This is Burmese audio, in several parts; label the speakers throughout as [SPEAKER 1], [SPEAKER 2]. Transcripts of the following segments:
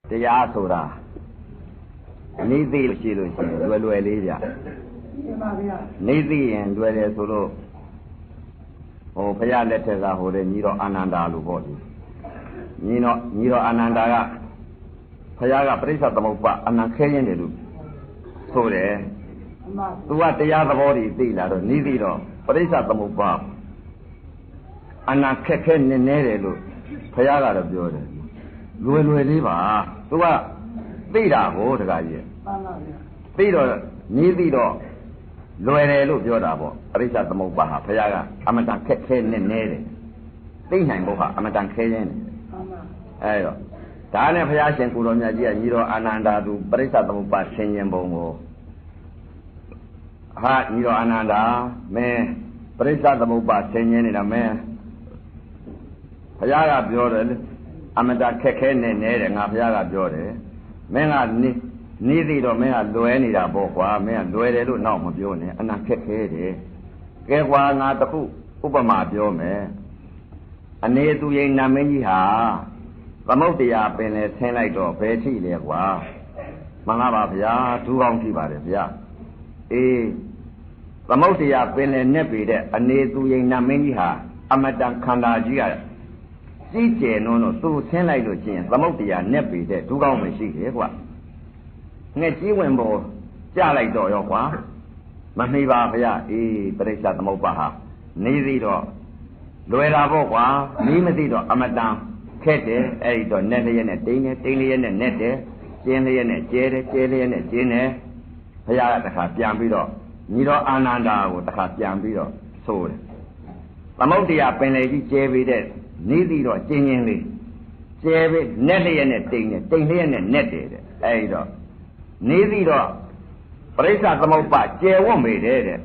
[SPEAKER 1] တရားဆိုတာနေသိလို့ရှိလို့ရှိရင်လွယ်လေးဗျာနေသိရင်လွယ်တယ်ဆိုလို့ဟိုဘုရားလက်ထက်ကဟိုတဲ့ညီတော်အာနန္ဒာလို့ပေါ့ဒီညီတော်အာနန္ဒာကဘုရားကပရိစ္ဆေသမုပ္ပါအနန္ခဲရင်းတယ်လို့ဆိုတယ်သူကတရားသဘောတွေသိလာတော့နေသိတော့ပရိစ္ဆေသမုပ္ပါအနန္ခက်ခဲနေနေတယ်လို့ဘုရားကတော့ပြောတယ်လွယ်လေးပါသူကသိတာကိုတခါကြီးသိတော့နေသိတော့လွယ်တယ်လို့ပြောတာပေါ့ပရိစ္ဆေသမုပ္ပါဟာဘုရားကအမတန်ခက်ခဲနေနေတယ်သိနိုင်ဖို့ဟာအမတန်ခဲရင်းတယ်အဲ့တော့ဒါနဲ့ဘုရားရှင်ကိုတော်မြတ်ကြီးကညီတော်အာနန္ဒာသူပရိစ္ဆေသမုပ္ပါဆင်ញင်ပုံကိုဟာညီတော်အာနန္ဒာမင်းပရိစ္ဆေသမုပ္ပါဆင်ញင်နေတာမင်းဘုရားကပြောတယ်အမတခက်ခဲနေနေတယ်ငါဘုရားကပြောတယ်မင်းကနေသိတော့မင်းကလွယ်နေတာပေါ့ကွာမင်းကလွယ်တယ်လို့နောက်မပြောနဲ့အနာခက်ခဲတယ်ကဲကွာငါတခုဥပမာပြောမယ်အနေသူရင်နာမင်းကြီးဟာသမုဒ္ဒရာပင်လေဆင်းလိုက်တော့ဘယ်ထိလဲကွာမှန်လားပါဗျာဒူးကောင်းကြည့်ပါတယ်ဗျာအေးသမုဒ္ဒရာပင်လေနဲ့ပေတဲ့အနေသူရင်နာမင်းကြီးဟာအမတန်ခန္ဓာကြီးကကြီးကျယ်နော်သူဆင်းလိုက်လို့ချင်းသမုဒ္ဒရာနဲ့ပေတဲ့ဒူးကောင်းမရှိတယ်ကွာငှက်ကြီးဝင်ပေါ်ကြလိုက်တော့ရောကွာမနှိပါဗျာအေးပရိစ္ဆေသမုပ္ပါဟာနေသေးတော့လွယ်တာပေါ့ကွာမီးမသိတော့အမတန်ခက်တယ်အဲ့ဒီတော့နဲ့လျက်နဲ့တိန်းတယ်တိန်းလျက်နဲ့နဲ့တယ်ကျင်းလျက်နဲ့ကျဲတယ်ကျဲလျက်နဲ့ကျင်းတယ်ဘုရားကတခါပြန်ပြီးတော့ညီတော်အာနန္ဒာကိုတခါပြန်ပြီးတော့ဆိုတယ်သမုဒ္ဒရာပင်လေကြီးကျဲပြီးတဲ့နေသေးတော့ကျင်းချင်းလေးကျဲပြီးနဲ့လျက်နဲ့တိန်းတယ်တိန်းလျက်နဲ့နဲ့တယ်တဲ့အဲ့ဒီတော့နေသေးတော့ပရိစ္ဆေသမုပ္ပါကျယ်ဝတ်မိတယ်တဲ့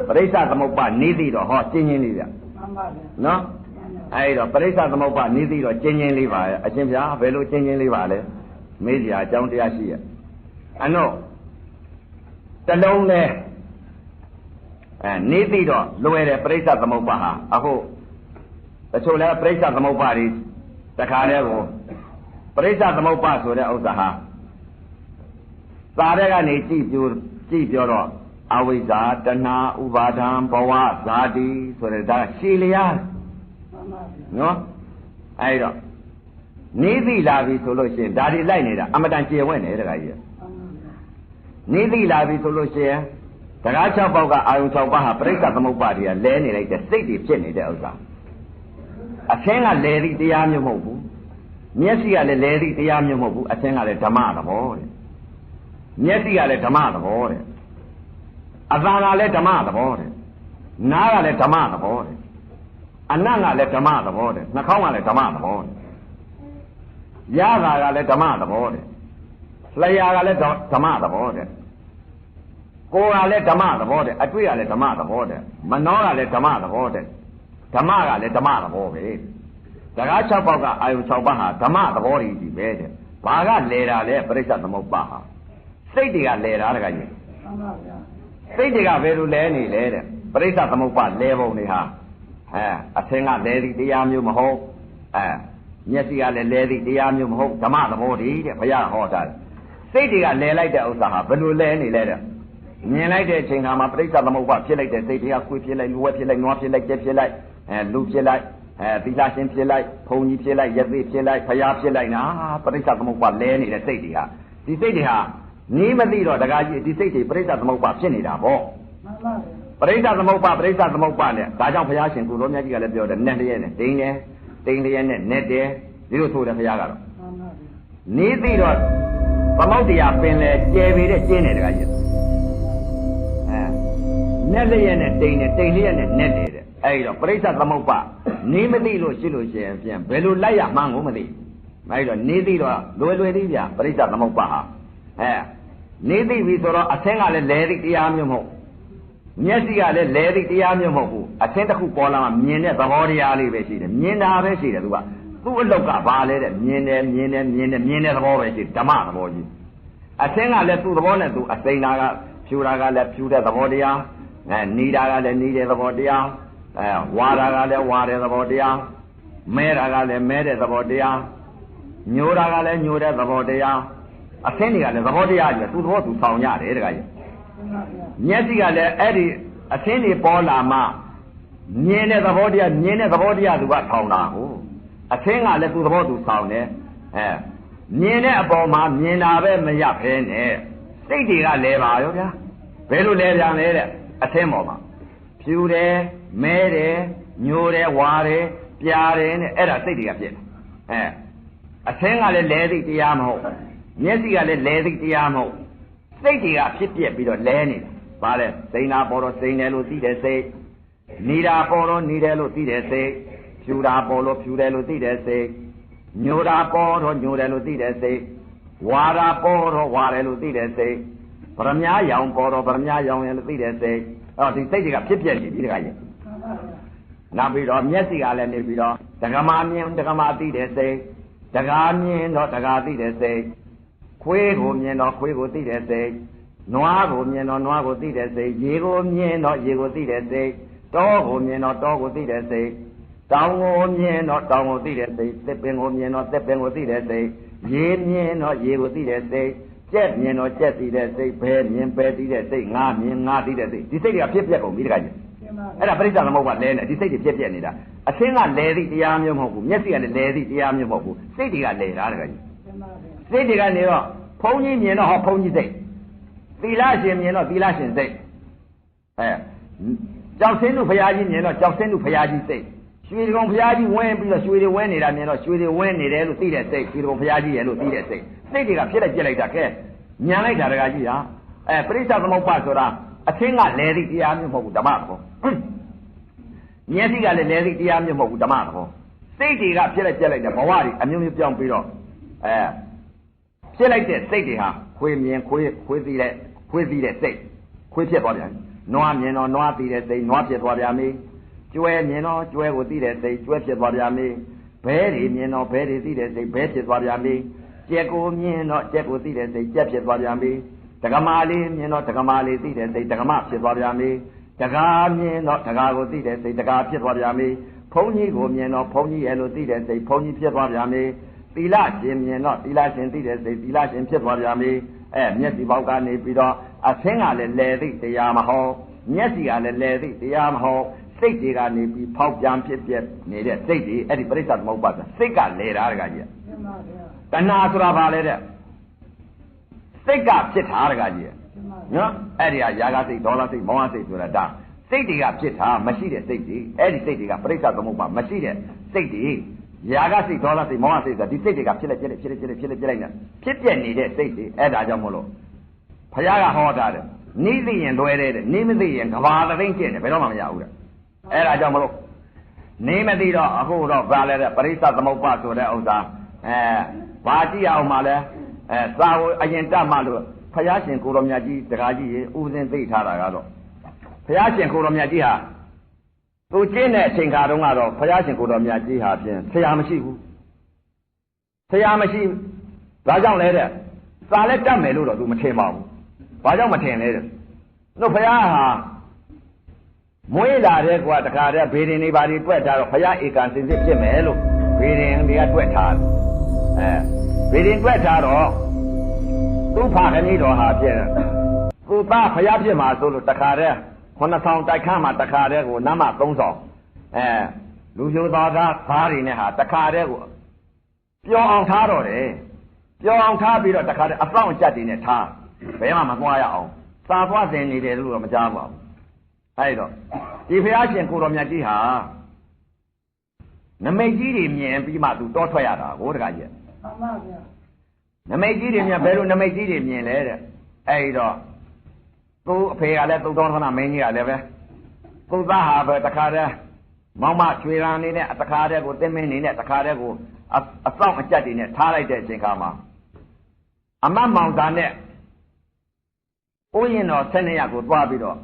[SPEAKER 1] ပရိစ္ဆေသမုပ္ပါနေသေးတော့ဟောကျင်းချင်းလေးဗျနော်အဲ့တော့ပရိစ္ဆေသမုပ္ပါနေသေးတော့ကျင်းချင်းလေးပါအရှင်ဗျာဘယ်လိုကျင်းချင်းလေးပါလဲမေးကြအကြောင်းတရားရှိရဲ့အနောတလုံးလဲနေသေးတော့လွယ်တယ်ပရိစ္ဆေသမုပ္ပါဟာအခုတချို့လဲပရိစ္ဆေသမုပ္ပါတွေတခါတည်းကိုပရိစ္ဆေသမုပ္ပါဆိုတဲ့ဥစ္စာဟာသာတဲ့ကနေကြည့်ပြောတော့အဝိဇ္ဇာတဏှာဥပါဒံဘဝဇာတိဆိုတဲ့ဒါရှည်လျားနော်အဲ့တော့နေသိလာပြီဆိုလို့ရှိရင်ဒါတွေလိုက်နေတာအမတန်ကျေဝဲ့နေတခါကြီးနေသိလာပြီဆိုလို့ရှိရင်တကား6ပေါက်ကအာယုံ6ပါးဟာပရိစ္ဆေသမုပ္ပါတွေကလဲနေလိုက်တဲ့စိတ်တွေဖြစ်နေတဲ့ဥစ္စာအသင်းကလဲသည့်တရားမျိုးမဟုတ်ဘူးမျက်စိကလည်းလဲသည့်တရားမျိုးမဟုတ်ဘူးအသင်းကလည်းဓမ္မသဘောတဲ့မျက်စိကလည်းဓမ္မသဘောတဲ့အသံကလည်းဓမ္မသဘောတဲ့နားကလည်းဓမ္မသဘောတဲ့အနံ့ကလည်းဓမ္မသဘောတဲ့နှာခေါင်းကလည်းဓမ္မသဘောတဲ့ရတာကလည်းဓမ္မသဘောတဲ့လျှာကလည်းဓမ္မသဘောတဲ့ကိုယ်ကလည်းဓမ္မသဘောတဲ့အတွေ့ကလည်းဓမ္မသဘောတဲ့မနှောကလည်းဓမ္မသဘောတဲ့ဓမ္မကလည်းဓမ္မသဘောပဲတကား6ပေါက်ကအာယု6ပါးဟာဓမ္မသဘောကြီးပဲတဲ့ဘာကလဲတာလဲပရိစ္ဆေသမုပ္ပါဟာစိတ်တွေကလဲတာတကကြီးမှန်ပါဗျာစိတ်တွေကဘယ်လိုလဲနေလဲတဲ့ပရိစ္ဆေသမုပ္ပါလဲပုံတွေဟာအသင်ကလဲသည့်တရားမျိုးမဟုတ်မျက်စိကလည်းလဲသည့်တရားမျိုးမဟုတ်ဓမ္မသဘောတည်းတဲ့ဘုရားဟောတာစိတ်တွေကလဲလိုက်တဲ့ဥစ္စာဟာဘယ်လိုလဲနေလဲတဲ့မြင်လိုက်တဲ့အချိန်ခါမှာပရိစ္ဆေသမုပ္ပါဖြစ်လိုက်တဲ့စိတ်တွေကခွေးဖြစ်လိုက်လူဝဲဖြစ်လိုက်နွားဖြစ်လိုက်ကြက်ဖြစ်လိုက်လူဖြစ်လိုက်သီလရှင်ဖြစ်လိုက်ဘုံကြီးဖြစ်လိုက်ယသိဖြစ်လိုက်ဘုရားဖြစ်လိုက်နာပရိစ္ဆေသမုပ္ပါလဲနေတဲ့စိတ်တွေဟာဒီစိတ်တွေဟာနေမသိတော့တကားကြီးဒီစိတ်တွေပရိစ္ဆေသမုပ္ပါဖြစ်နေတာပေါ့မှန်ပါပရိစ္ဆေသမုပ္ပါနဲ့ဒါကြောင့်ဘုရားရှင်ကိုတော်မြတ်ကြီးကလည်းပြောတယ်နဲ့တည်းနဲ့တိန်းတယ်တိန်းတည်းနဲ့နဲ့တယ်ဒီလိုဆိုတယ်ဘုရားကတော့မှန်ပါနေသိတော့သမုဒ္ဒရာပင်လေကျယ်ပေတဲ့ကျင်းတယ်တကားကြီးနဲ့လျက်နဲ့တိန်းတယ်တိန်းလျက်နဲ့နဲ့တယ်တဲ့အဲ့တော့ပရိစ္ဆေသမုပ္ပါနေမသိလို့ရှိလို့ရှိရင်ပြန်ဘယ်လိုလိုက်ရမှန်းကိုမသိအဲ့တော့နေသိတော့လွယ်သေးဗျာပရိစ္ဆေသမုပ္ပါဟာနေသိပြီဆိုတော့အသင်းကလည်းလဲသည့်တရားမျိုးမဟုတ်မျက်စိကလည်းလဲသည့်တရားမျိုးမဟုတ်ဘူးအသင်းတစ်ခုပေါ်လာမှမြင်တဲ့သဘောတရားလေးပဲရှိတယ်မြင်တာပဲရှိတယ်သူ့အလောက်ကဘာလဲတဲ့မြင်တယ်သဘောပဲရှိဓမ္မသဘောကြီးအသင်းကလည်းသူ့သဘောနဲ့သူအစိမ်းတာကဖြူတာကလည်းဖြူတဲ့သဘောတရားနေတာကလည်းနေတဲ့သဘောတရားဝါတာကလည်းဝါတဲ့သဘောတရားမဲတာကလည်းမဲတဲ့သဘောတရား ညိုတာကလည်းညိုတဲ့သဘောတရားအသင်းတွေကလည်းသဘောတရားကြီးသူသဘောသူဆောင်ရတယ်တခါကြီးမျက်စိကလည်းအဲ့ဒီအသင်းတွေပေါ်လာမှမြင်တဲ့သဘောတရားမြင်တဲ့သဘောတရားသူကဆောင်တာဟုတ်အသင်းကလည်းသူသဘောသူဆောင်တယ်မြင်တဲ့အပေါ်မှာမြင်တာပဲမရဖဲနဲ့စိတ်တွေကလဲပါရောဗျာဘယ်လိုလဲပြန်လဲတဲ့အသင်းပေါ်မှာဖြူတယ်မဲတယ်ညိုတယ်ဝါတယ်ပြာတယ်နဲ့အဲ့ဒါစိတ်တွေကဖြစ်တယ်အသင်းကလည်းလဲသိတရားမဟုတ်မျက်စိကလည်းလဲသိတရားမဟုတ်စိတ်တွေကဖြစ်ပြက်ပြီးတော့လဲနေတာဗါလဲစိန်နာပေါ်တော့စိန်တယ်လို့သိတယ်စိတ်နေတာပေါ်တော့နေတယ်လို့သိတယ်စိတ်ဖြူတာပေါ်လို့ဖြူတယ်လို့သိတယ်စိတ်ညိုတာပေါ်တော့ညိုတယ်လို့သိတယ်စိတ်ဝါတာပေါ်တော့ဝါတယ်လို့သိတယ်စိတ်ဗရမ ्या ရောင်ပေါ်တော့ဗရမ ्या ရောင်တယ်လို့သိတယ်စိတ်အော်ဒီစိတ်တွေကဖြစ်ပြက်နေပြီတခါကြီးနောက်ပြီးတော့မျက်စိကလည်းနေပြီးတော့ဒကမာမြင်ဒကမာသိတယ်စိတ်ဒကာမြင်တော့ဒကာသိတယ်စိတ်ခွေးကိုမြင်တော့ခွေးကိုသိတယ်စိတ်နွားကိုမြင်တော့နွားကိုသိတယ်စိတ်ရေကိုမြင်တော့ရေကိုသိတယ်စိတ်တောကိုမြင်တော့တောကိုသိတယ်စိတ်တောင်ကိုမြင်တော့တောင်ကိုသိတယ်စိတ်သစ်ပင်ကိုမြင်တော့သစ်ပင်ကိုသိတယ်စိတ်ရေမြင်တော့ရေကိုသိတယ်စိတ်ကြက်မြင်တော့ကြက်သိတယ်စိတ်ဘဲမြင်ဘဲသိတယ်စိတ်ငါမြင်ငါသိတယ်စိတ်ဒီစိတ်တွေကဖြစ်ပြက်ကုန်ပြီတခါကြီးအဲ့ဒါပရိစ္ဆာသမုပ္ပါလဲနေဒီစိတ်တွေဖြစ်ပြက်နေတာအသင်းကလဲသိတရားမျိုးမဟုတ်ဘူးမျက်စိကလည်းလဲသိတရားမျိုးမဟုတ်ဘူးစိတ်တွေကလဲတာတခါကြီးစိတ်တွေကနေတော့ဘုန်းကြီးမြင်တော့ဟောဘုန်းကြီးစိတ်သီလရှင်မြင်တော့သီလရှင်စိတ်ကြောက်စင်းတို့ဘုရားကြီးမြင်တော့ကြောက်စင်းတို့ဘုရားကြီးစိတ်ရွှေကောင်ဘုရားကြီးဝင်းပြီးတော့ရွှေတွေဝင်းနေတာမြင်တော့ရွှေတွေဝင်းနေတယ်လို့သိတဲ့စိတ်ရွှေကောင်ဘုရားကြီးရဲ့လို့သိတဲ့စိတ်စိတ်တွေကဖြစ်လိုက်ပြက်လိုက်တာကဲညံလိုက်တာတခါကြီးဟာပရိစ္ဆာသမုပ္ပါဆိုတာအသင်းကလဲသိတရားမျိုးမဟုတ်ဘူးဓမ္မတော်မျက်စိကလည်းလဲသိတရားမျိုးမဟုတ်ဘူးဓမ္မတော်စိတ်တွေကဖြစ်လိုက်ပြက်လိုက်တဲ့ဘဝတွေအမျိုးမျိုးပြောင်းပြီးတော့ဖြစ်လိုက်တဲ့စိတ်တွေဟာခွေးမြင်ခွေးသိတဲ့စိတ်ခွေးဖြစ်သွားပြန်နွားမြင်တော့နွားသိတဲ့စိတ်နွားဖြစ်သွားပြန်ပြီကျွဲမြင်တော့ကျွဲကိုသိတဲ့စိတ်ကျွဲဖြစ်သွားပြန်ပြီဘဲတွေမြင်တော့ဘဲတွေသိတဲ့စိတ်ဘဲဖြစ်သွားပြန်ပြီကြက်ကိုမြင်တော့ကြက်ကိုသိတဲ့စိတ်ကြက်ဖြစ်သွားပြန်ပြီဒကမာလေးမြင်တော့ဒကမာလေးသိတဲ့စိတ်ဒကမဖြစ်သွားပြန်ပြီဒကာမြင်တော့ဒကာကိုသိတဲ့စိတ်ဒကာဖြစ်သွားပြန်ပြီဘုန်းကြီးကိုမြင်တော့ဘုန်းကြီးရဲ့လို့သိတဲ့စိတ်ဘုန်းကြီးဖြစ်သွားပြန်ပြီသီလရှင်မြင်တော့သီလရှင်သိတဲ့စိတ်သီလရှင်ဖြစ်သွားပြန်ပြီမျက်စိပေါက်ကနေပြီးတော့အသင်းကလည်းလဲသိတရားမဟုတ်မျက်စိကလည်းလဲသိတရားမဟုတ်စိတ်တွေကနေပြီးဖောက်ပြန်ဖြစ်ပြနေတဲ့စိတ်တွေအဲ့ဒီပရိစ္ဆာသမုပ္ပါဒ်စိတ်ကလဲတာတကကြီးတဏှာဆိုတာဘာလဲတဲ့စိတ်ကဖြစ်တာတကကြီးနော်အဲ့ဒီဟာຢာကစိတ်ဒေါသစိတ်မောဟစိတ်ဆိုတာဒါစိတ်တွေကဖြစ်တာမရှိတဲ့စိတ်တွေအဲ့ဒီစိတ်တွေကပရိစ္ဆာသမုပ္ပါဒ်မရှိတဲ့စိတ်တွေຢာကစိတ်ဒေါသစိတ်မောဟစိတ်ဆိုတာဒီစိတ်တွေကဖြစ်လိုက်နေဖြစ်ပြက်နေတဲ့စိတ်တွေအဲ့ဒါကြောင့်မို့လို့ဘုရားကဟောတာတဲ့နိသိရင်လွယ်တဲ့နိမသိရင်ကဘာသသိမ့်ကျင့်တယ်ဘယ်တော့မှမရဘူးတဲ့အဲ့ဒါကြောင့်မလို့နေမသိတော့အခုတော့ဗာလဲတဲ့ပရိစ္ဆာသမုပ္ပါဒ်ဆိုတဲ့ဥစ္စာဘာကြည့်အောင်မှလဲစာဝအရင်တတ်မှလို့ဘုရားရှင်ကိုတော်မြတ်ကြီးတခါကြီးရေဥစဉ်သိထားတာကတော့ဘုရားရှင်ကိုတော်မြတ်ကြီးဟာသူကျင့်တဲ့အချိန်ခါတုန်းကတော့ဘုရားရှင်ကိုတော်မြတ်ကြီးဟာဖြင့်ဆရာမရှိဘူးဆရာမရှိဒါကြောင့်လဲတဲ့စာလဲတတ်မယ်လို့တော့သူမထင်ပါဘူးဘာကြောင့်မထင်လဲတဲ့တို့ဘုရားဟာမွေးလာတဲ့ကွာတခါတည်းဘေဒင်တွေဘာတွေတွက်ထားတော့ဘုရားဧကန်စင်စစ်ဖြစ်မယ်လို့ဘေဒင်တွေကတွက်ထားဘေဒင်တွက်ထားတော့သူ့ဖခင်တော်ဟာဖြစ်သူ့သားဘုရားဖြစ်မှာဆိုလို့တခါတည်း9000တိုက်ခန်းမှာတခါတည်းကိုနမ3000လူမျိုးသားသားတွေနဲ့ဟာတခါတည်းကိုပျော်အောင်ထားတော့တယ်ပျော်အောင်ထားပြီးတော့တခါတည်းအဆောင်အကျတ်တွေနဲ့ထားဘယ်မှမသွားရအောင်စာသွားသင်နေတယ်လို့တော့မကြားပါဘူးအဲ့တော့ဒီဘုရားရှင်ကိုတော်မြတ်ကြီးဟာနမိတ်ကြီးတွေမြင်ပြီးမှသူတောထွက်ရတာကိုတခါကြီးမှန်ပါဗျာနမိတ်ကြီးတွေမြင်ဘယ်လိုနမိတ်ကြီးတွေမြင်လဲတဲ့အဲ့တော့သူ့အဖေကလည်းသုတော်ထနာမင်းကြီးကလည်းပဲသူ့သားဟာပဲတခါတည်းမောင်မချွေရန်နေနဲ့တခါတည်းကိုတင်းမင်းနေနဲ့တခါတည်းကိုအဆောင်အကျတ်တွေနဲ့ထားလိုက်တဲ့အချိန်ခါမှာအမတ်မောင်သားနဲ့ဥယျာဉ်တော်12ရက်ကိုသွားပြီးတော့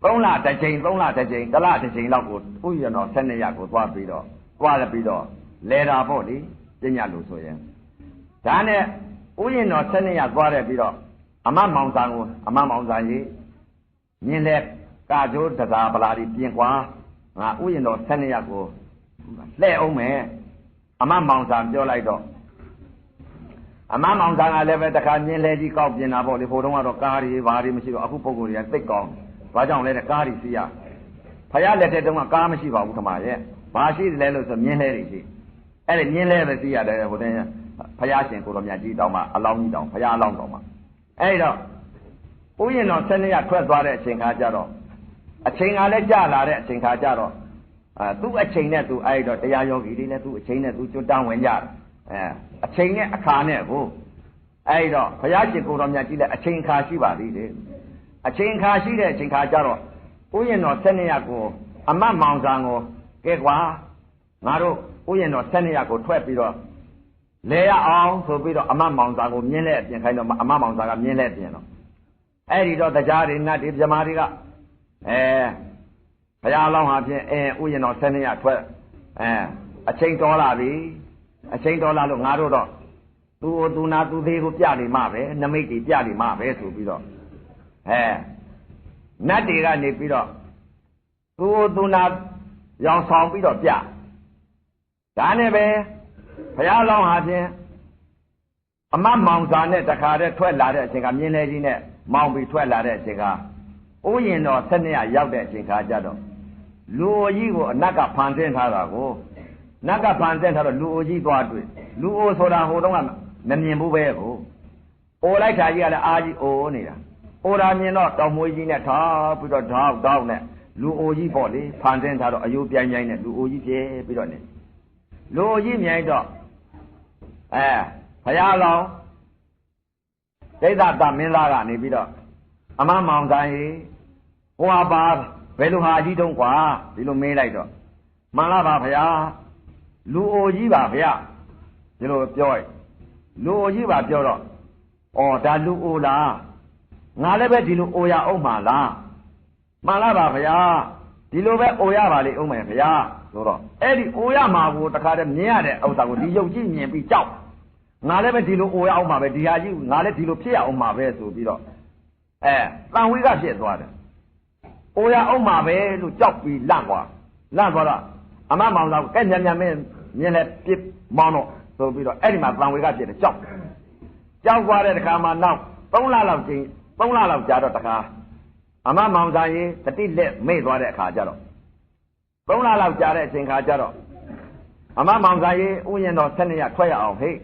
[SPEAKER 1] 3လတစ်ချိန်3လတစ်ချိန်1လတစ်ချိန်လောက်ကိုဥယျာဉ်တော်12ရက်ကိုသွားပြီးတော့လဲတာပေါ့လေပညာလို့ဆိုရင်ဒါနဲ့ဥယျာဉ်တော်12ရက်သွားတယ်ပြီးတော့အမတ်မောင်သားကိုအမတ်မောင်သားကြီးမြင်တဲ့ကာကျိုးတကာပလာတွေပြင်ကွာငါဥယျာဉ်တော်12ရက်ကိုလှဲ့အောင်မယ် အမမောင်စာပြောလိုက်တော့အမမောင်စာကလည်းပဲတခါမြင်းလဲကြီးကောက်ပြင်တာပေါ့လေဖို့တုန်းကတော့ကားတွေဘာတွေမရှိတော့အခုပုံကိုယ်တွေကသိတ်ကောင်းဘာကြောင့်လဲတဲ့ကားတွေစီးရဖယားလက်ထက်တုန်းကကားမရှိပါဘူးခမရဲ့ဘာရှိတယ်လဲလို့ဆိုမြင်းလဲတွေရှိအဲ့ဒီမြင်းလဲပဲစီးရတယ်ဟိုတည်းဖယားရှင်ကိုတော်မြတ်ကြီးတောင်းမှအလောင်းကြီးတောင်းဖယားအလောင်းတောင်းမှအဲ့တော့ဥယျာဉ်တော်12ရက်ထွက်သွားတဲ့အချိန်ခါကျတော့အချိန်ကလည်းကြာလာတဲ့အချိန်ခါကျတော့သူ့အချိန်နဲ့သူအဲ့တော့တရားယောဂီတွေလည်းသူ့အချိန်နဲ့သူကျွတ်တန်းဝင်ကြတယ်အချိန်နဲ့အခါနဲ့ကိုအဲ့တော့ဘုရားရှင်ကိုတော်မြတ်ကြီးလည်းအချိန်ခါရှိပါသေးတယ်အချိန်ခါရှိတဲ့အချိန်ခါကျတော့ဥယျာဉ်တော်12ရက်ကိုအမတ်မောင်ဆံကိုကဲကွာငါတို့ဥယျာဉ်တော်12ရက်ကိုထွက်ပြီးတော့လဲရအောင်ဆိုပြီးတော့အမတ်မောင်ဆံကိုမြင်းလဲအပြင်ခိုင်းတော့အမတ်မောင်ဆံကမြင်းလဲပြင်တော့အဲ့ဒီတော့တရားတွေနတ်တွေပြမာတွေကဘုရားလောင်းဟာဖြင့်ဥယျာဉ်တော်12ရက်ထွက်အချိန်တော်လာပြီအချိန်တော်လာလို့ငါတို့တော့သူနာသူသေးကိုပြနေမှပဲနမိတ်တွေပြနေမှပဲဆိုပြီးတော့နတ်တွေကနေပြီးတော့သူနာရောင်ဆောင်ပြီးတော့ပြဒါနဲ့ပဲဘုရားလောင်းဟာဖြင့်အမတ်မောင်စာနဲ့တခါတည်းထွက်လာတဲ့အချိန်ကမြင်းလဲကြီးနဲ့မောင်ပြီးထွက်လာတဲ့အချိန်ကဥယျာဉ်တော်12ရက်ရောက်တဲ့အချိန်ခါကျတော့လူအိုကြီးကိုအနက်ကဖန်ဆင်းထားတာကိုနတ်ကဖန်ဆင်းထားတော့လူအိုကြီးသွားတွေ့လူအိုဆိုတာဟိုတုန်းကမမြင်ဘူးပဲကိုအိုလိုက်တာကြီးကလည်းအာကြီးအိုနေတာအိုတာမြင်တော့တောင်မွေးကြီးနဲ့ထားပြီးတော့တောက်နဲ့လူအိုကြီးပေါ့လေဖန်ဆင်းထားတော့အယိုးပြိုင်နဲ့လူအိုကြီးပြေးပြီးတော့နေလူအိုကြီးမြိုင်တော့ဘုရားလောင်းဒိဋ္ဌတမင်းသားကနေပြီးတော့အမမောင်ဆိုင်ဟိုဟာပါဘယ်လိုဟာကြီးတုံးကွာဒီလိုမေးလိုက်တော့မှန်လားပါဗျာလူအိုကြီးပါဗျာဒီလိုပြောရင်လူအိုကြီးပါပြောတော့ဒါလူအိုလားငါလည်းပဲဒီလိုအိုရအောင်မှာလားမှန်လားပါဗျာဒီလိုပဲအိုရပါလေအောင်မယ်ဗျာဆိုတော့အဲ့ဒီအိုရမှာကိုတခါတည်းမြင်ရတဲ့ဥစ္စာကိုဒီရုပ်ကြီးမြင်ပြီးကြောက်ငါလည်းပဲဒီလိုအိုရအောင်မှာပဲဒီဟာကြီးငါလည်းဒီလိုဖြစ်ရအောင်မှာပဲဆိုပြီးတော့တန်ဝေးကဖြစ်သွားတယ်အိုရအောင်မှာပဲလို့ကြောက်ပြီးလန့်သွားတော့အမမောင်သားကဲမြန်မင်းမြင်လဲပြစ်မောင်းတော့ဆိုပြီးတော့အဲ့ဒီမှာတန်ဝေကဖြစ်တယ်ကြောက်သွားတဲ့တခါမှနောက်3လလောက်ကြာတော့တခါအမမောင်သားရင်တတိလက်မေ့သွားတဲ့အခါကျတော့3လလောက်ကြာတဲ့အချိန်ခါကျတော့အမမောင်သားရင်ဥယျာဉ်တော်12ရက်ထွက်ရအောင်ဟေ့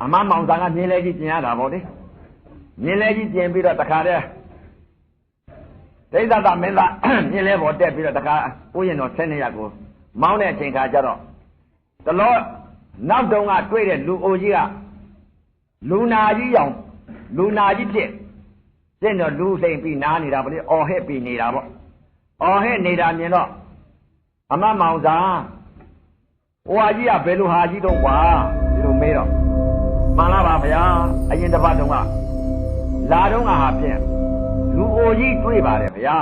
[SPEAKER 1] အမမောင်သားကမြင်လဲကြီးပြင်ရတာပေါ့လေမြင်လဲကြီးပြင်ပြီးတော့တခါတည်းဒိဋ္ဌတမင်းသားမြင်လဲပေါ်တက်ပြီးတော့တခါဥယျာဉ်တော်12ရက်ကိုမောင်းတဲ့အချိန်ခါကျတော့တလောနောက်တုန်းကတွေ့တဲ့လူအိုကြီးကလူနာကြီးဖြစ်စင့်တော့လူလှိမ့်ပြီးနားနေတာဗလေအော်ဟဲ့ပြီးနေတာပေါ့အော်ဟဲ့နေတာမြင်တော့အမမောင်စာဟိုဟာကြီးကဘယ်လိုဟာကြီးတော့ကွာဒီလိုမေးတော့မှန်လားပါဗျာအရင်တစ်ပတ်တုန်းကလာတုန်းကဟာဖြင့်လူအိုကြီးတွေ့ပါတယ်ဗျာ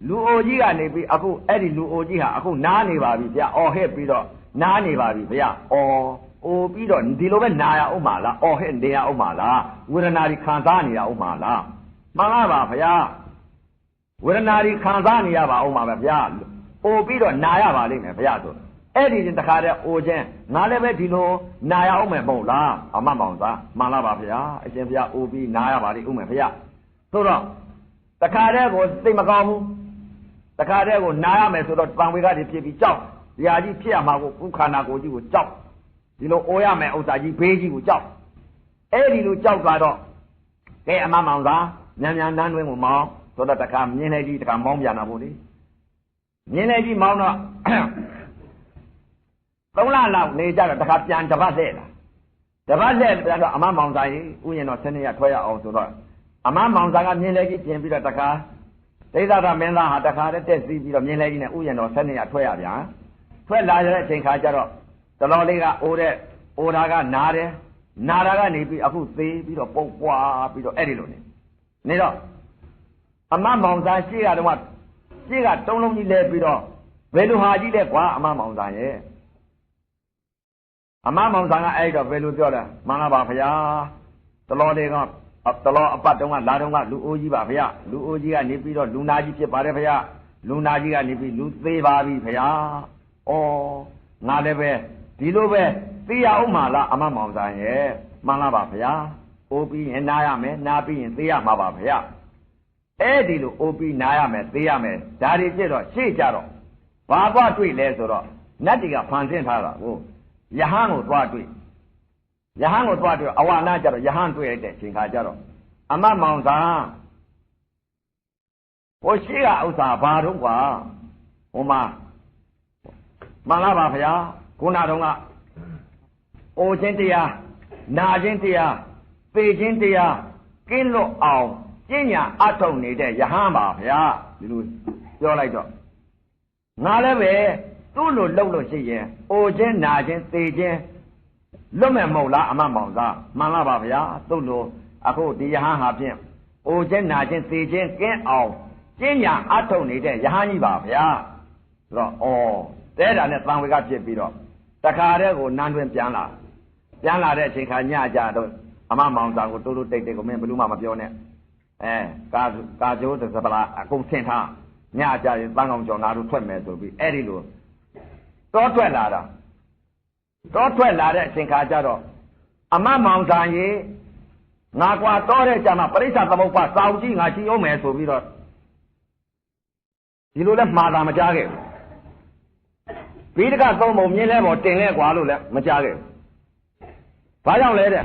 [SPEAKER 1] လူအိုကြီးကနေပြီးအခုအဲ့ဒီလူအိုကြီးဟာအခုနားနေပါပြီဗျာအော်ဟဲ့ပြီးတော့နားနေပါပြီဗျာအိုပြီးတော့ဒီလိုပဲနာရအောင်ပါလားအော်ဟဲ့နေရအောင်ပါလားဝေဒနာတွေခံစားနေရအောင်ပါလားမှန်လားပါဗျာဝေဒနာတွေခံစားနေရပါအောင်ပါပဲဗျာအိုပြီးတော့နာရပါလိမ့်မယ်ဗျာဆိုအဲ့ဒီတခါတည်းအိုခြင်းငါလည်းပဲဒီလိုနာရအောင်မယ်မဟုတ်လားအမမောင်သားမှန်လားပါဗျာအရှင်ဗျာအိုပြီးနာရပါလိမ့်ဦးမယ်ဗျာဆိုတော့တခါတည်းကိုသိမကောင်းဘူးတခါတည်းကိုနာရမယ်ဆိုတော့တန်ဝေကတွေဖြစ်ပြီးကြောက်ဒီဟာကြီးဖြစ်ရမှာကိုခုခန္ဓာကိုယ်ကြီးကိုကြောက်ဒီလိုအိုရမယ်ဥစ္စာကြီးဘေးကြီးကိုကြောက်အဲ့ဒီလိုကြောက်သွားတော့ကဲအမမောင်သားမြန်တန်းတွင်းကိုမောင်းဆိုတော့တခါမြင်းလေးကြီးတခါမောင်းပြန်တာပေါ့လေမြင်းလေးကြီးမောင်းတော့3လလောက်နေကြတော့တခါပြန်တပတ်ဆက်လာတပတ်ဆက်ပြန်တော့အမမောင်သားကြီးဥယျာဉ်တော်12ရက်ထွက်ရအောင်ဆိုတော့အမမောင်သားကမြင်းလေးကြီးပြင်ပြီးတော့တခါဒိဋ္ဌတမင်းသားဟာတခါတည်းတက်စီးပြီးတော့မြင်းလေးကြီးနဲ့ဥယျာဉ်တော်12ရက်ထွက်ရပြန်ထွက်လာတဲ့အချိန်ခါကျတော့တတော်လေးကအိုတာကနာတယ်နာတာကနေပြီးအခုသေးပြီးတော့ပုတ်ပွားပြီးတော့အဲ့ဒီလိုနေတော့အမမောင်သားရှေ့ကတော့ရှေ့ကတုံးလုံးကြီးလဲပြီးတော့ဘယ်လိုဟာကြီးလဲကွာအမမောင်သားရဲ့အမမောင်သားကအဲ့တော့ဘယ်လိုပြောလဲမှန်လားပါဗျာတတော်လေးကတလောအပတ်တုန်းကလာတုန်းကလူအိုကြီးပါဗျာလူအိုကြီးကနေပြီးတော့လူနာကြီးဖြစ်ပါတယ်ဗျာလူနာကြီးကနေပြီးလူသေးပါပြီဗျာဩ ငါလည်းပဲဒီလိုပဲသိရအောင်မလားအမမောင်ဆိုင်ရဲ့မှန်လားပါဗျာအိုးပြီးရင်နားရမယ်နားပြီးရင်သိရမှာပါဗျာအဲ့ဒီလိုအိုးပြီးနားရမယ်သိရမယ်ဒါတွေကြည့်တော့ရှေ့ကြတော့ဘာသွားတွေ့လဲဆိုတော့နတ်တွေကဖန်ဆင်းထားတာကိုယဟန်ကိုသွားတွေ့ယဟန်ကိုသွားတွေ့အဝါနာကြတော့ယဟန်တွေ့ရတဲ့အချိန်ခါကျတော့အမမောင်သာဟိုရှိကဥစ္စာဘာတော့ကွာဟိုမှာမှန်လားပါဗျာခုနတုန်းကအိုခြင်းတရားနာခြင်းတရားပေခြင်းတရားကင်းလွတ်အောင်ကျင့်ညာအထုတ်နေတဲ့ယဟန်ပါဗျာဒီလိုပြောလိုက်တော့ငါလည်းပဲသူ့လိုလှုပ်လို့ရှိရင်အိုခြင်းနာခြင်းသေခြင်းလွတ်မဲ့မဟုတ်လားအမမောင်သားမှန်လားပါဗျာသူ့လိုအခုဒီယဟန်ဟာဖြင့်အိုခြင်းနာခြင်းသေခြင်းကင်းအောင်ကျင့်ညာအထုတ်နေတဲ့ယဟန်ကြီးပါဗျာဆိုတော့တဲတာနဲ့တန်ဝေကဖြစ်ပြီးတော့တခါတည်းကိုနန်းတွင်ပြန်လာတဲ့အချိန်ခါညကြတော့အမမောင်သားကိုတိုးတိုးတိတ်တိတ်ကိုမင်းဘယ်သူမှမပြောနဲ့ကာကျိုးသစပလာအကုန်ဆင်ထားညကြရင်တန်းကောင်ကျော်နာတို့ထွက်မယ်ဆိုပြီးအဲ့ဒီလိုတောထွက်လာတဲ့အချိန်ခါကျတော့အမမောင်သားရေငါကွာတောတဲ့ကြမှာပရိစ္ဆသမုပ္ပါစာအုပ်ကြီးငါရှိအောင်မယ်ဆိုပြီးတော့ဒီလိုလဲမှားတာမကြားခဲ့ဘူးဘိဒကသုံးပုံမြင်းလဲပေါ်တင်လဲကွာလို့လဲမကြားခဲ့ဘူးဘာကြောင့်လဲတဲ့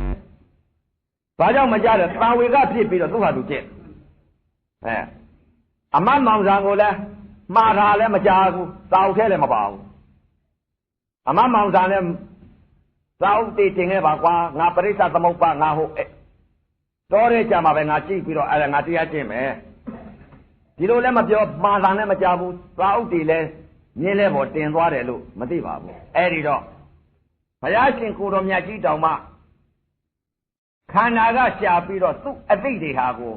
[SPEAKER 1] ဘာကြောင့်မကြားတဲ့တာဝေကဖြစ်ပြီးတော့သူ့ဟာသူကျင့်အမမောင်စာကိုလဲမှားတာလဲမကြားဘူးစာအုပ်ထဲလည်းမပါဘူးအမမောင်စာလဲစာအုပ်တည်တင်ခဲ့ပါကွာငါပရိစ္ဆသမုပ္ပါငါဟုတ်တော်တဲ့ကြမှာပဲငါကြည့်ပြီးတော့အဲ့ဒါငါတရားကျင့်မယ်ဒီလိုလည်းမပြောမှားတာလည်းမကြားဘူးစာအုပ်တွေလည်းမြင်းလဲပေါ်တင်သွားတယ်လို့မသိပါဘူးအဲ့ဒီတော့ဘုရားရှင်ကိုတော်မြတ်ကြီးတောင်မှခန္ဓာကရှာပြီးတော့သူ့အသိတွေဟာကို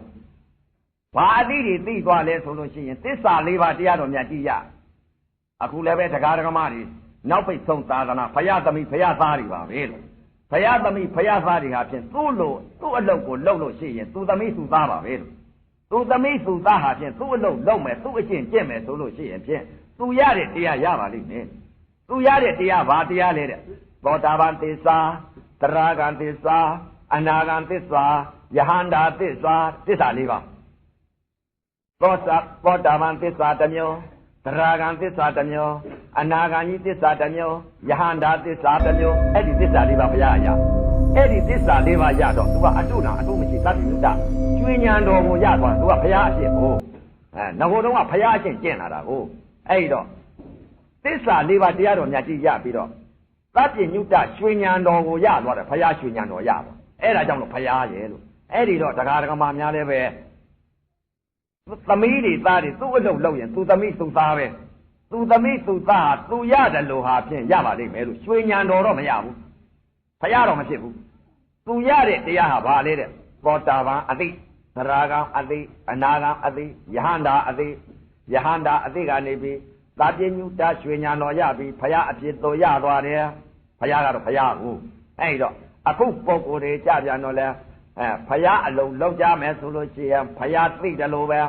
[SPEAKER 1] ဘာအသိတွေသိသွားလဲဆိုလို့ရှိရင်သစ္စာလေးပါးတရားတော်မြတ်ကြီးရအခုလည်းပဲတရားဓမ္မတွေနောက်ပိတ်ဆုံးသာသနာဘုရားသမီးဘုရားသားတွေပါပဲလို့ဘုရားသမီးဘုရားသားတွေဟာဖြင့်သူ့လိုသူ့အလုပ်ကိုလုပ်လို့ရှိရင်သူသမီးသူသားပါပဲလို့သူသမီးသူသားဟာဖြင့်သူ့အလုပ်လုပ်မယ်သူ့အကျင့်ကျင့်မယ်ဆိုလို့ရှိရင်ဖြင့်သူရတဲ့တရားရပါလိမ့်မယ်သူရတဲ့တရားဘာတရားလဲတဲ့သောတာပန်သစ္စာသရဂံသစ္စာအနာဂံသစ္စာယဟန္တာသစ္စာသစ္စာလေးပါသောတာပန်သစ္စာတစ်မျိုးသရဂံသစ္စာတစ်မျိုးအနာဂံကြီးသစ္စာတစ်မျိုးယဟန္တာသစ္စာတစ်မျိုးအဲ့ဒီသစ္စာလေးပါဘုရားရအဲ့ဒီသစ္စာလေးပါရတော့သူကအတုနာအတုမရှိသတ္တိယုတကျွေးညံတော်ကိုရသွားသူကဘုရားအဖြစ်ကိုငကိုတော့ကဘုရားအရှင်ကျင့်လာတာကိုအဲ့တော့သစ္စာလေးပါတရားတော်မြတ်ကြီးရပြီးတော့သတ္တိယုတရွှေညံတော်ကိုရသွားတယ်ဘုရားရွှေညံတော်ရပါအဲ့ဒါကြောင့်လို့ဘုရားရဲ့လို့အဲ့ဒီတော့တရားဓမ္မများလည်းပဲသမီးတွေသားတွေသူ့အလုပ်လုပ်ရင်သူသမီးသူသားပဲသူသမီးသူသားသူရတယ်လို့ဟာဖြင့်ရပါလိမ့်မယ်လို့ရွှေညံတော်တော့မရဘူးဘုရားတော်မဖြစ်ဘူးသူရတဲ့တရားဟာဘာလဲတဲ့သောတာပန်အသိသရဂံအသိအနာဂံအသိယဟန္တာအသိယဟန္တာအသိကနေပြီးသာပြညုတရွှေညာတော်ရပြီးဘုရားအဖြစ်တော်ရသွားတယ်ဘုရားကတော့ဘုရားကိုအဲ့တော့အခုပုံကိုယ်တွေကြပြန်တော့လဲဘုရားအလုံးလောက်ကြမယ်ဆိုလို့ရှိရင်ဘုရားသိတယ်လို့ပဲ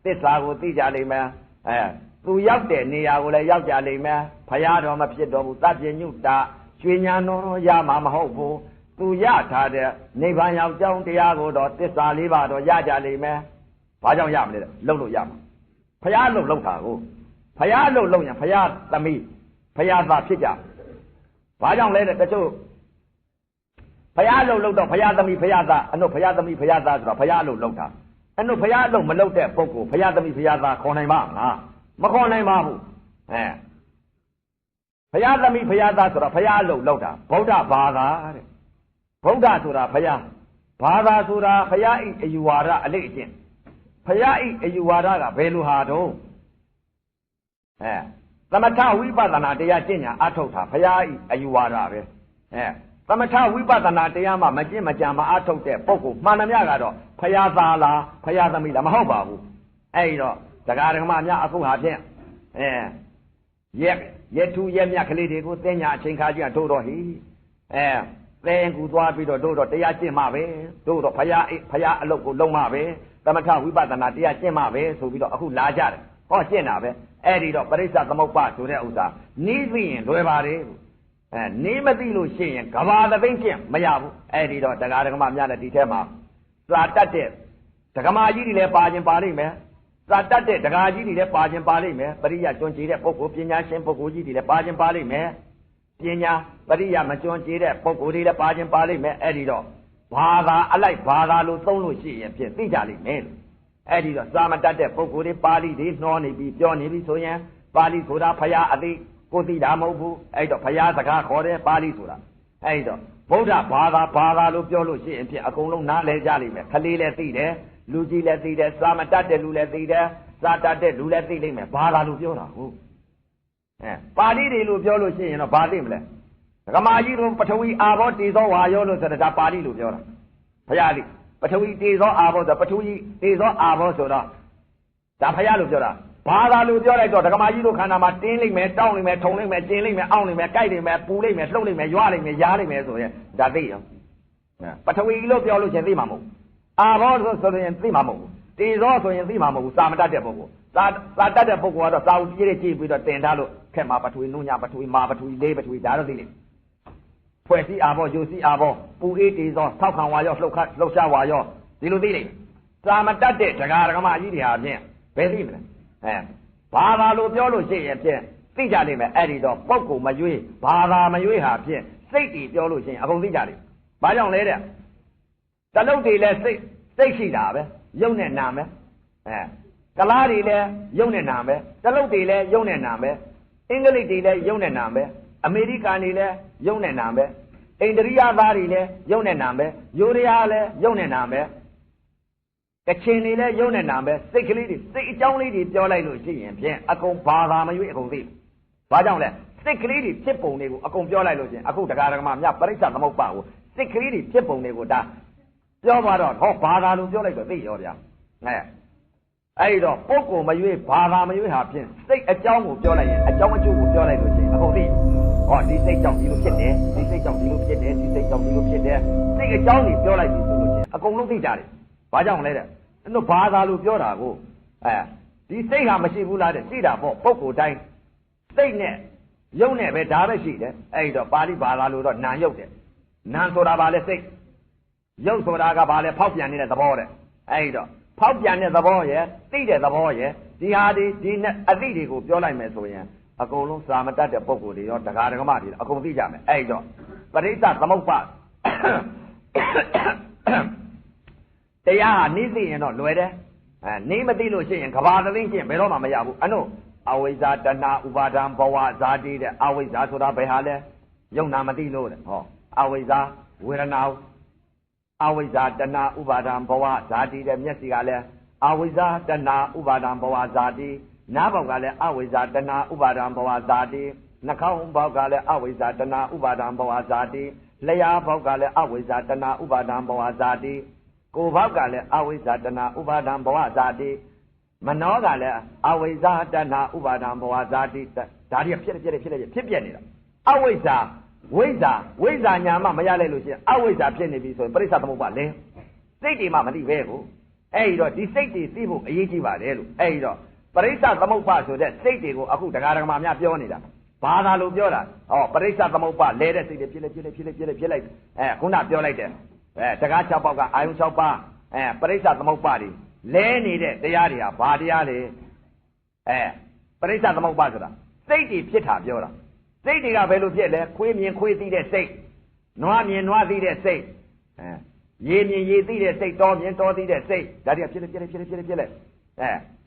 [SPEAKER 1] သစ္စာကိုသိကြလိမ့်မယ်သူရောက်တဲ့နေရာကိုလည်းရောက်ကြလိမ့်မယ်ဘုရားတော်မဖြစ်တော့ဘူးသာပြညုတရွှေညာတော်ရမှာမဟုတ်ဘူးသူရထားတဲ့နိဗ္ဗာန်ရောက်ကြောင်းတရားကိုတော့သစ္စာလေးပါတော့ရကြလိမ့်မယ်ဘာကြောင့်ရမလဲလှုပ်လို့ရမှာဘုရားလှုပ်တာကိုဘုရားလှုပ်ရင်ဘုရားသမီးဘုရားသားဖြစ်ကြဘာကြောင့်လဲတဲ့တချို့ဘုရားလှုပ်တော့ဘုရားသမီးဘုရားသားအနုဘုရားသမီးဘုရားသားဆိုတော့ဘုရားလှုပ်တာအနုဘုရားလှုပ်မလှုပ်တဲ့ပုဂ္ဂိုလ်ဘုရားသမီးဘုရားသားခေါ်နိုင်ပါ့မလားမခေါ်နိုင်ပါဘူးဘုရားသမီးဘုရားသားဆိုတော့ဘုရားလှုပ်တာဗုဒ္ဓဘာသာတဲ့ဗုဒ္ဓဆိုတာဘုရားဘာသာဆိုတာဘုရားဤအယူဝါဒအလေးအကျင့်ဘုရားဤအယူဝါဒကဘယ်လိုဟာတော့သမထဝိပဿနာတရားကျင့်ညာအထုတ်တာဘုရားဤအယူဝါဒပဲသမထဝိပဿနာတရားမှမကျင့်မကြံမအထုတ်တဲ့ပုဂ္ဂိုလ်မှန်သမျှကတော့ဘုရားသားလားဘုရားသမီးလားမဟုတ်ပါဘူးအဲ့တော့တရားဓမ္မများအခုဟာဖြင့်ရက်ထူးရက်မြတ်ကလေးတွေကိုသင်ညာအချိန်ခါကြီးကတို့တော့ဟိသင်ကူသွားပြီးတော့တို့တော့တရားကျင့်မှပဲတို့တော့ဘုရားအလုပ်ကိုလုံးမှပဲသမထဝိပဿနာတရားကျင့်မှပဲဆိုပြီးတော့အခုလာကြတယ်ဟောကျင့်တာပဲ အဲ့ဒီတော့ပရိစ္ဆသမုပ္ပါဆိုတဲ့ဥစ္စာနီးသိရင်လွယ်ပါတယ်နီးမသိလို့ရှိရင်ကဘာသသိကျင့်မရဘူးအဲ့ဒီတော့တရားဓမ္မများတဲ့ဒီထဲမှာစာတတ်တဲ့ဓမ္မကြီးတွေလည်းပါခြင်းပါလိမ့်မယ်စာတတ်တဲ့တရားကြီးတွေလည်းပါခြင်းပါလိမ့်မယ်ပရိယကျွမ်းကျင်တဲ့ပုဂ္ဂိုလ်ပညာရှင်ပုဂ္ဂိုလ်ကြီးတွေလည်းပါခြင်းပါလိမ့်မယ်ပညာပရိယမကျွမ်းကျင်တဲ့ပုဂ္ဂိုလ်တွေလည်းပါခြင်းပါလိမ့်မယ်အဲ့ဒီတော့ဘာသာအလိုက်ဘာသာလို့သုံးလို့ရှိရင်ဖြင့်သိကြလိမ့်မယ်အဲ့ဒီတော့စာမတတ်တဲ့ပုဂ္ဂိုလ်တွေပါဠိတွေနှောနေပြီးပြောနေပြီးဆိုရင်ပါဠိဆိုတာဖရာအသိကိုသိတာမဟုတ်ဘူးအဲ့တော့ဖရာစကားခေါ်တယ်ပါဠိဆိုတာအဲ့တော့ဗုဒ္ဓဘာသာလို့ပြောလို့ရှိရင်ဖြင့်အကုန်လုံးနားလည်ကြလိမ့်မယ်ခလေးလည်းသိတယ်လူကြီးလည်းသိတယ်စာမတတ်တဲ့လူလည်းသိတယ်စာတတ်တဲ့လူလည်းသိလိမ့်မယ်ဘာသာလို့ပြောတာဟုတ်ပါဠိတွေလို့ပြောလို့ရှိရင်တော့ဘာသိမလဲဓမ္မကြီးတို့ပထဝီအာဘောတေဇောဝါယောလို့ဆိုတာဒါပါဠိလို့ပြောတာဖရာလိပထဝီတေဇောအာဘောဆိုပထဝီတေဇောအာဘောဆိုတော့ဒါဖရာလို့ပြောတာဘာသာလို့ပြောလိုက်တော့ဓမ္မကြီးတို့ခန္ဓာမှာတင်းလိမ့်မယ်တောင်းလိမ့်မယ်ထုံလိမ့်မယ်ကျင်လိမ့်မယ်အောင့်လိမ့်မယ်ကြိုက်လိမ့်မယ်ပူလိမ့်မယ်လှုပ်လိမ့်မယ်ရွာလိမ့်မယ်ရားလိမ့်မယ်ဆိုရင်ဒါသိရောပထဝီလို့ပြောလို့ရှင်သိမှာမဟုတ်အာဘောဆိုရင်သိမှာမဟုတ်တေဇောဆိုရင်သိမှာမဟုတ်စာမတတ်တဲ့ပုဂ္ဂိုလ်စာတတ်တဲ့ပုဂ္ဂိုလ်ကတော့စာအုပ်ကြီးတွေကြည့်ပြီးတော့တင်ထားလို့ခက်မှာပထဝီနုညပထဝီမာပထဝီလေးပထဝီဒါတော့သိလိမ့်ဖွဲ့စည်းအာဘောယူစည်းအာဘောပူအေးတေဇောထောက်ခံဝါရောလှုပ်ရှားဝါရောဒီလိုသိလိမ့်စာမတတ်တဲ့တရားဓမ္မကြီးတွေဟာဖြင့်ဘယ်သိမလဲဘာသာလို့ပြောလို့ရှိရင်ဖြင့်သိကြလိမ့်မယ်အဲ့ဒီတော့ပုဂ္ဂိုလ်မရွေးဘာသာမရွေးဟာဖြင့်စိတ်တည်ပြောလို့ရှိရင်အကုန်သိကြလိမ့်ဘာကြောင့်လဲတဲ့တလုတ်တွေလည်းစိတ်ရှိတာပဲယုံနဲ့နာမယ်ကလားတွေလည်းယုံနဲ့နာမယ်တလုတ်တွေလည်းယုံနဲ့နာမယ်အင်္ဂလိပ်တွေလည်းယုံနဲ့နာမယ်အမေရိကန်တွေလည်းယုံနဲ့နာမယ်အိန္ဒိယသားတွေလည်းယုံနဲ့နာမယ်ယူရီးယားလည်းယုံနဲ့နာမယ်ကချင်တွေလည်းယုံနဲ့နာမယ်စိတ်ကလေးတွေစိတ်အကြောင်းလေးတွေပြောလိုက်လို့ရှိရင်ဖြင့်အကုန်ဘာသာမရွေးအကုန်သိဘာကြောင့်လဲစိတ်ကလေးတွေဖြစ်ပုံတွေကိုအကုန်ပြောလိုက်လို့ရှိရင်အခုတရားဓမ္မမြတ်ပရိစ္ဆသမုပ္ပါကိုစိတ်ကလေးတွေဖြစ်ပုံတွေကိုဒါပြောသွားတော့ဟောဘာသာလို့ပြောလိုက်တော့သိရောဗျာအဲ့တော့ပုဂ္ဂိုလ်မရွေးဘာသာမရွေးဟာဖြင့်စိတ်အကြောင်းကိုပြောလိုက်ရင်အကြောင်းအကျိုးကိုပြောလိုက်လို့ရှိရင်အကုန်သိဟောဒီစိတ်ကြောင့်ဒီလိုဖြစ်တယ်ဒီစိတ်ကြောင့်ဒီလိုဖြစ်တယ်ဒီစိတ်ကြောင့်ဒီလိုဖြစ်တယ်စိတ်အကြောင်းကိုပြောလိုက်ပြီဆိုလို့ရှိရင်အကုန်လုံးသိကြတယ်ဘာကြောင့်လဲတဲ့အဲ့တော့ဘာသာလို့ပြောတာကိုဒီစိတ်ဟာမရှိဘူးလားတဲ့ရှိတာပေါ့ပုဂ္ဂိုလ်တိုင်းစိတ်နဲ့ယုံနဲ့ပဲဒါပဲရှိတယ်အဲ့တော့ပါဠိဘာသာလို့တော့နာယုတ်တယ်နာဆိုတာဘာလဲစိတ်ယုတ်ဆိုတာကဘာလဲဖောက်ပြန်နေတဲ့သဘောတဲ့အဲ့တော့ဖောက်ပြန်တဲ့သဘောရဲ့သိတဲ့သဘောရဲ့ဒီဟာဒီနဲ့အသိတွေကိုပြောလိုက်မယ်ဆိုရင်အကုန်လုံးစာမတတ်တဲ့ပုဂ္ဂိုလ်တွေရောတရားဓမ္မတွေအကုန်သိကြမယ်အဲ့တော့ပရိစ္ဆသမုပ္ပါတရားဟာနိသိရင်တော့လွယ်တယ်နေမသိလို့ရှိရင်ကဘာသသိချင်းဘယ်တော့မှမရဘူးအနုအဝိဇ္ဇာတဏှာဥပါဒံဘဝဇာတိတဲ့အဝိဇ္ဇာဆိုတာဘယ်ဟာလဲယုံနာမသိလို့တဲ့ဟောအဝိဇ္ဇာဝေဒနာအဝိဇ္ဇာတဏှာဥပါဒံဘဝဇာတိတဲ့မျက်စိကလည်းအဝိဇ္ဇာတဏှာဥပါဒံဘဝဇာတိနားပေါက်ကလည်းအဝိဇ္ဇာတဏှာဥပါဒံဘဝဇာတိနှာခေါင်းပေါက်ကလည်းအဝိဇ္ဇာတဏှာဥပါဒံဘဝဇာတိလျှာပေါက်ကလည်းအဝိဇ္ဇာတဏှာဥပါဒံဘဝဇာတိကိုယ်ဘောက်ကလည်းအဝိဇ္ဇာတဏှာဥပါဒံဘဝဇာတိမနောကလည်းအဝိဇ္ဇာတဏှာဥပါဒံဘဝဇာတိဒါတွေဖြစ်ပြနေတာအဝိဇ္ဇာဝိဇ္ဇာညာမှမရလိုက်လို့ရှိရင်အဝိဇ္ဇာဖြစ်နေပြီဆိုရင်ပရိစ္ဆသမုပ္ပါလဲစိတ်တွေမှမသိပဲကိုအဲ့ဒီတော့ဒီစိတ်တွေသိဖို့အရေးကြီးပါတယ်လို့အဲ့ဒီတော့ပရိစ္ဆသမုပ္ပါဆိုတဲ့စိတ်တွေကိုအခုတရားဓမ္မများပြောနေတာဘာသာလို့ပြောတာဟောပရိစ္ဆသမုပ္ပါလဲတဲ့စိတ်တွေဖြစ်လိုက်ခုနပြောလိုက်တယ်တကား6ပေါက်ကအာယုံ6ပါးပရိစ္ဆသမုပ္ပါတွေလဲနေတဲ့တရားတွေဟာဘာတရားလဲပရိစ္ဆသမုပ္ပါဆိုတာစိတ်တွေဖြစ်တာပြောတာစိတ်တွေကဘယ်လိုဖြစ်လဲခွေးမြင်ခွေးသိတဲ့စိတ်နွားမြင်နွားသိတဲ့စိတ်ရေမြင်ရေသိတဲ့စိတ်တောမြင်တောသိတဲ့စိတ်ဒါတွေကဖြစ်လိုက်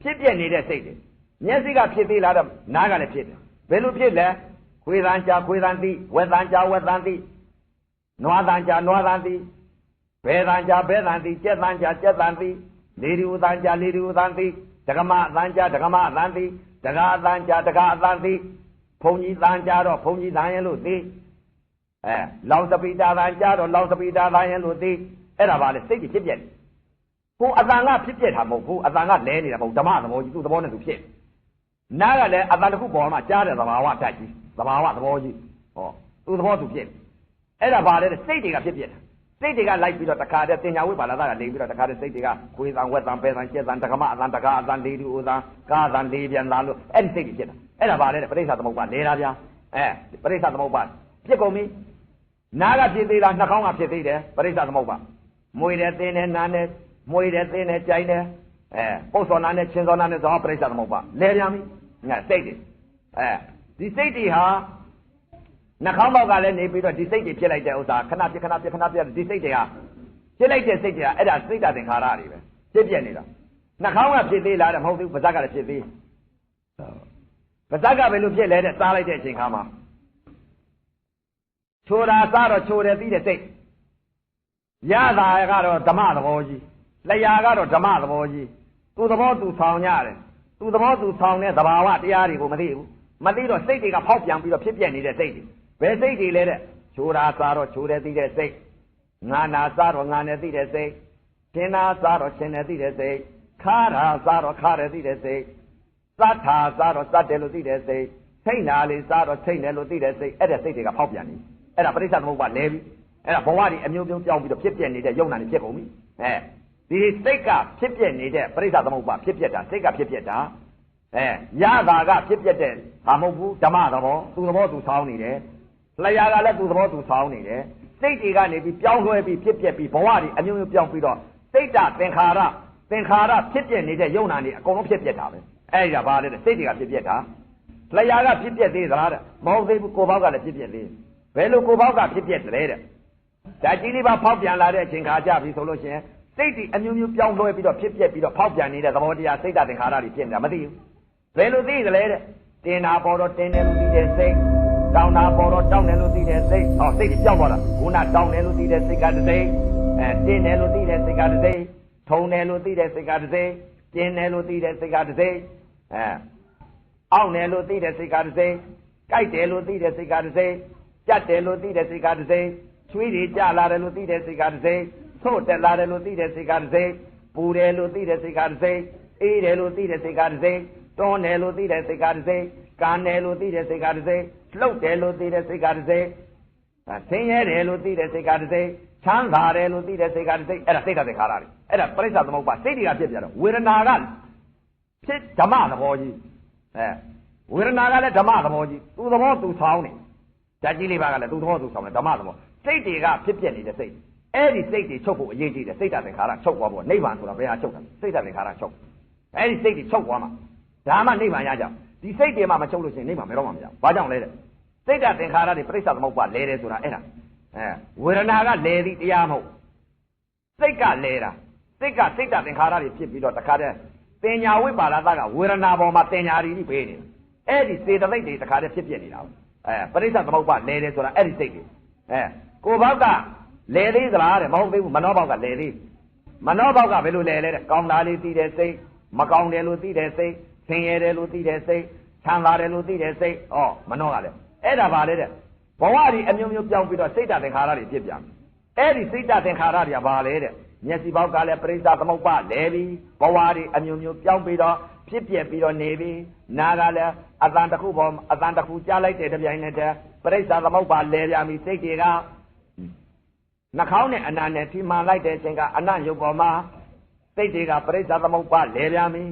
[SPEAKER 1] ဖြစ်ပြနေတဲ့စိတ်တွေမျက်စိကဖြစ်သေးလားတော့နားကလည်းဖြစ်တယ်ဘယ်လိုဖြစ်လဲခွေးတန်ကြာခွေးတန်သိဝက်တန်ကြာဝက်တန်သိနွားတန်ကြာနွားတန်သိဘဲတန်ကြာဘဲတန်သိကြက်တန်ကြာကြက်တန်သိလေဒီဥတန်ကြာလေဒီဥတန်သိဒကမအတန်ကြာဒကမအတန်သိဒကာအတန်ကြာဒကာအတန်သိဘုံကြီးတန်ကြာတော့ဘုံကြီးတန်ရင်လို့သိလောင်စပိတာတန်ကြာတော့လောင်စပိတာတန်ရင်လို့သိအဲ့ဒါပါလေစိတ်ကြီးဖြစ်ပြက်ကိုအတန်ကဖြစ်ပြက်တာမဟုတ်ဘူးအတန်ကလဲနေတာမဟုတ်ဓမ္မသဘောကြီးသူ့သဘောနဲ့သူဖြစ်နားကလည်းအတန်တစ်ခုပေါ်မှာကြားတဲ့သဘာဝတိုက်ကြီးသဘာဝသဘောကြီးဟောသူ့သဘောသူဖြစ်အဲ့ဒါပါလေစိတ်တွေကဖြစ်ပြက်တာ စိတ်တွေကလိုက်ပြီးတော့တခါတည်းတင်ညာဝိပါဒတာကနေပြီးတော့တခါတည်းစိတ်တွေကခွေးသံဝက်သံပဲသံကျက်သံတက္ကမအသံတကားအသံလေးတူအသံကားသံလေးပြန်လာလို့အဲ့ဒီစိတ်တွေဖြစ်တာအဲ့ဒါပါလေပရိစ္ဆသမုပ္ပါလဲတာဗျာပရိစ္ဆသမုပ္ပါဖြစ်ကုန်ပြီနားကဖြစ်သေးလားနှာခေါင်းကဖြစ်သေးတယ်ပရိစ္ဆသမုပ္ပါမွေတယ်သင်းတယ်နားတယ်မွေတယ်သင်းတယ်ကြိုင်တယ်ပုတ်စောနာနဲ့ချင်းစောနာနဲ့သောပရိစ္ဆသမုပ္ပါလဲပြန်ပြီငါစိတ်တွေဒီစိတ်တွေဟာနှာခေါင်းပေါက်ကလည်းနေပြီးတော့ဒီစိတ်တွေဖြစ်လိုက်တဲ့ဥစ္စာခဏပြဒီစိတ်တွေဟာဖြစ်လိုက်တဲ့စိတ်တွေကအဲ့ဒါစိတ်တသင်္ခါရတွေပဲဖြစ်ပြနေတာနှာခေါင်းကဖြစ်သေးလားတဲ့မဟုတ်ဘူးပါးစပ်ကလည်းဖြစ်သေးပါးစပ်ကဘယ်လိုဖြစ်လဲတဲ့စားလိုက်တဲ့အချိန်ခါမှာချိုတာစားတော့ချိုတယ်ပြီးတဲ့စိတ်ရတာကတော့ဓမ္မသဘောကြီးလျာကတော့ဓမ္မသဘောကြီးသူ့သဘောသူဆောင်ရတယ်သူ့သဘောသူဆောင်တဲ့သဘာဝတရားတွေကိုမသိဘူးမသိတော့စိတ်တွေကဖောက်ပြန်ပြီးတော့ဖြစ်ပြနေတဲ့စိတ်တွေဘယ်စိတ်တွေလဲတဲ့ချိုတာစားတော့ချိုတယ်သိတဲ့စိတ်ငါနာစားတော့ငါနဲ့သိတဲ့စိတ်ချင်းနာစားတော့ချင်းနဲ့သိတဲ့စိတ်ခါတာစားတော့ခါတယ်သိတဲ့စိတ်သတ်တာစားတော့သတ်တယ်လို့သိတဲ့စိတ်ထိတ်နာလေးစားတော့ထိတ်တယ်လို့သိတဲ့စိတ်အဲ့ဒါစိတ်တွေကဖောက်ပြန်နေအဲ့ဒါပရိစ္ဆသမုပ္ပါလဲပြီအဲ့ဒါဘဝတွေအမျိုးမျိုးပြောင်းပြီးတော့ဖြစ်ပြနေတဲ့ယုံနာတွေဖြစ်ကုန်ပြီဒီစိတ်ကဖြစ်ပြနေတဲ့ပရိစ္ဆသမုပ္ပါဖြစ်ပြတာစိတ်ကဖြစ်ပြတာရတာကဖြစ်ပြတဲ့ဘာမဟုတ်ဘူးဓမ္မသဘောသူသဘောသူဆောင်းနေတယ်လျာကလည်းသူသဘောသူဆောင်းနေတယ်စိတ်တွေကနေပြီးပြောင်းလဲပြီးဖြစ်ပြပြီးဘဝတွေအမျိုးမျိုးပြောင်းပြီးတော့စိတ်တသင်္ခါရဖြစ်ပြနေတဲ့ယုံနာတွေအကုန်လုံးဖြစ်ပြတာပဲအဲ့ဒါဘာလဲစိတ်တွေကဖြစ်ပြတာလျာကဖြစ်ပြသေးသလားတဲ့မဟုတ်သေးဘူးကိုယ်ဘောက်ကလည်းဖြစ်ပြသေးဘယ်လိုကိုယ်ဘောက်ကဖြစ်ပြတယ်တဲ့ဒါကြီးလေးပါဖောက်ပြန်လာတဲ့အချိန်ခါကြပြီဆိုလို့ရှိရင်စိတ်တွေအမျိုးမျိုးပြောင်းလဲပြီးတော့ဖြစ်ပြပြီးတော့ဖောက်ပြန်နေတဲ့သဘောတရားစိတ်တသင်္ခါရတွေဖြစ်နေတာမသိဘူးဘယ်လိုသိသလဲတဲ့တင်တာပေါ်တော့တင်တယ်လို့သိတဲ့စိတ်တောင်းတာပေါ်တော့တောင်းတယ်လို့သိတဲ့စိတ်စိတ်တွေပြောင်းသွားတာခုနတောင်းတယ်လို့သိတဲ့စိတ်ကတစ်စိတ်တင်းတယ်လို့သိတဲ့စိတ်ကတစ်စိတ်ထုံတယ်လို့သိတဲ့စိတ်ကတစ်စိတ်ကျင်းတယ်လို့သိတဲ့စိတ်ကတစ်စိတ်အောင့်တယ်လို့သိတဲ့စိတ်ကတစ်စိတ်ကြိုက်တယ်လို့သိတဲ့စိတ်ကတစ်စိတ်ကြက်တယ်လို့သိတဲ့စိတ်ကတစ်စိတ်ချွေးတွေကြလာတယ်လို့သိတဲ့စိတ်ကတစ်စိတ်ဆို့တက်လာတယ်လို့သိတဲ့စိတ်ကတစ်စိတ်ပူတယ်လို့သိတဲ့စိတ်ကတစ်စိတ်အေးတယ်လို့သိတဲ့စိတ်ကတစ်စိတ်တွန်းတယ်လို့သိတဲ့စိတ်ကတစ်စိတ်ကန်တယ်လို့သိတဲ့စိတ်ကတစ်စိတ်လှုပ်တယ်လို့သိတဲ့စိတ်ကတစ်စိတ်ဆင်းရဲတယ်လို့သိတဲ့စိတ်ကတစ်စိတ်ချမ်းသာတယ်လို့သိတဲ့စိတ်ကတစ်စိတ်အဲ့ဒါစိတ်ကသင်္ခါရတွေအဲ့ဒါပရိစ္ဆသမုပ္ပါစိတ်တွေကဖြစ်ပြတော့ဝေဒနာကဖြစ်ဓမ္မသဘောကြီးဝေဒနာကလည်းဓမ္မသဘောကြီးသူ့သဘောသူဆောင်းနေဓာတ်ကြီးလေးပါကလည်းသူ့သဘောသူဆောင်းတယ်ဓမ္မသဘောစိတ်တွေကဖြစ်ပြနေတဲ့စိတ်အဲ့ဒီစိတ်တွေချုပ်ဖို့အရေးကြီးတယ်စိတ်ဓာတ်သင်္ခါရချုပ်သွားဖို့နိဗ္ဗာန်ဆိုတာဘယ်ဟာချုပ်တာစိတ်ဓာတ်သင်္ခါရချုပ်အဲ့ဒီစိတ်တွေချုပ်သွားမှာဒါမှနိဗ္ဗာန်ရကြဒီစိတ်တွေမှမချုပ်လို့ရှိရင်နိဗ္ဗာန်ဘယ်တော့မှမရဘူးဘာကြောင့်လဲတဲ့စိတ်ဓာတ်သင်္ခါရတွေပရိစ္ဆသမုပ္ပါလဲတယ်ဆိုတာအဲ့ဒါဝေဒနာကလဲသည်တရားမဟုတ်စိတ်ကလဲတာစိတ်ဓာတ်သင်္ခါရတွေဖြစ်ပြီးတော့တခါတည်းတင်ညာဝိပါဒသကဝေဒနာပေါ်မှာတင်ညာတွေကြီးပေးနေတယ်အဲ့ဒီစေတသိက်တွေတခါတည်းဖြစ်ပြနေတာပရိစ္ဆသမုပ္ပါလဲတယ်ဆိုတာအဲ့ဒီစိတ်တွေကိုဘောက်ကလဲသေးသလားတဲ့မဟုတ်သေးဘူးမနောဘောက်ကလဲသေးမနောဘောက်ကဘယ်လိုလဲလဲတဲ့ကောင်းတာလေးသိတဲ့စိတ်မကောင်းတယ်လို့သိတဲ့စိတ်ဆင်းရဲတယ်လို့သိတဲ့စိတ်ချမ်းသာတယ်လို့သိတဲ့စိတ်မနောကလည်းအဲ့ဒါပါလေတဲ့ဘဝကြီးအမျိုးမျိုးပြောင်းပြီးတော့စိတ်ဓာတ်သင်္ခါရတွေဖြစ်ပြန်အဲ့ဒီစိတ်ဓာတ်သင်္ခါရတွေကဘာလဲတဲ့မျက်စိဘောက်ကလည်းပရိစ္ဆသမုပ္ပါလဲပြီးဘဝကြီးအမျိုးမျိုးပြောင်းပြီးတော့ဖြစ်ပြပြီးတော့နေပြီးနာကလည်းအတန်တစ်ခုပေါ်အတန်တစ်ခုကြားလိုက်တဲ့တပြိုင်နက်တည်းပရိစ္ဆသမုပ္ပါလဲပြန်ပြီးစိတ်တွေကနှာခေါင်းနဲ့အနာနဲ့ထိမှန်လိုက်တဲ့အချိန်ကအနံ့ရုပ်ပေါ်မှာစိတ်တွေကပရိစ္ဆသမုပ္ပါလဲပြန်ပြီ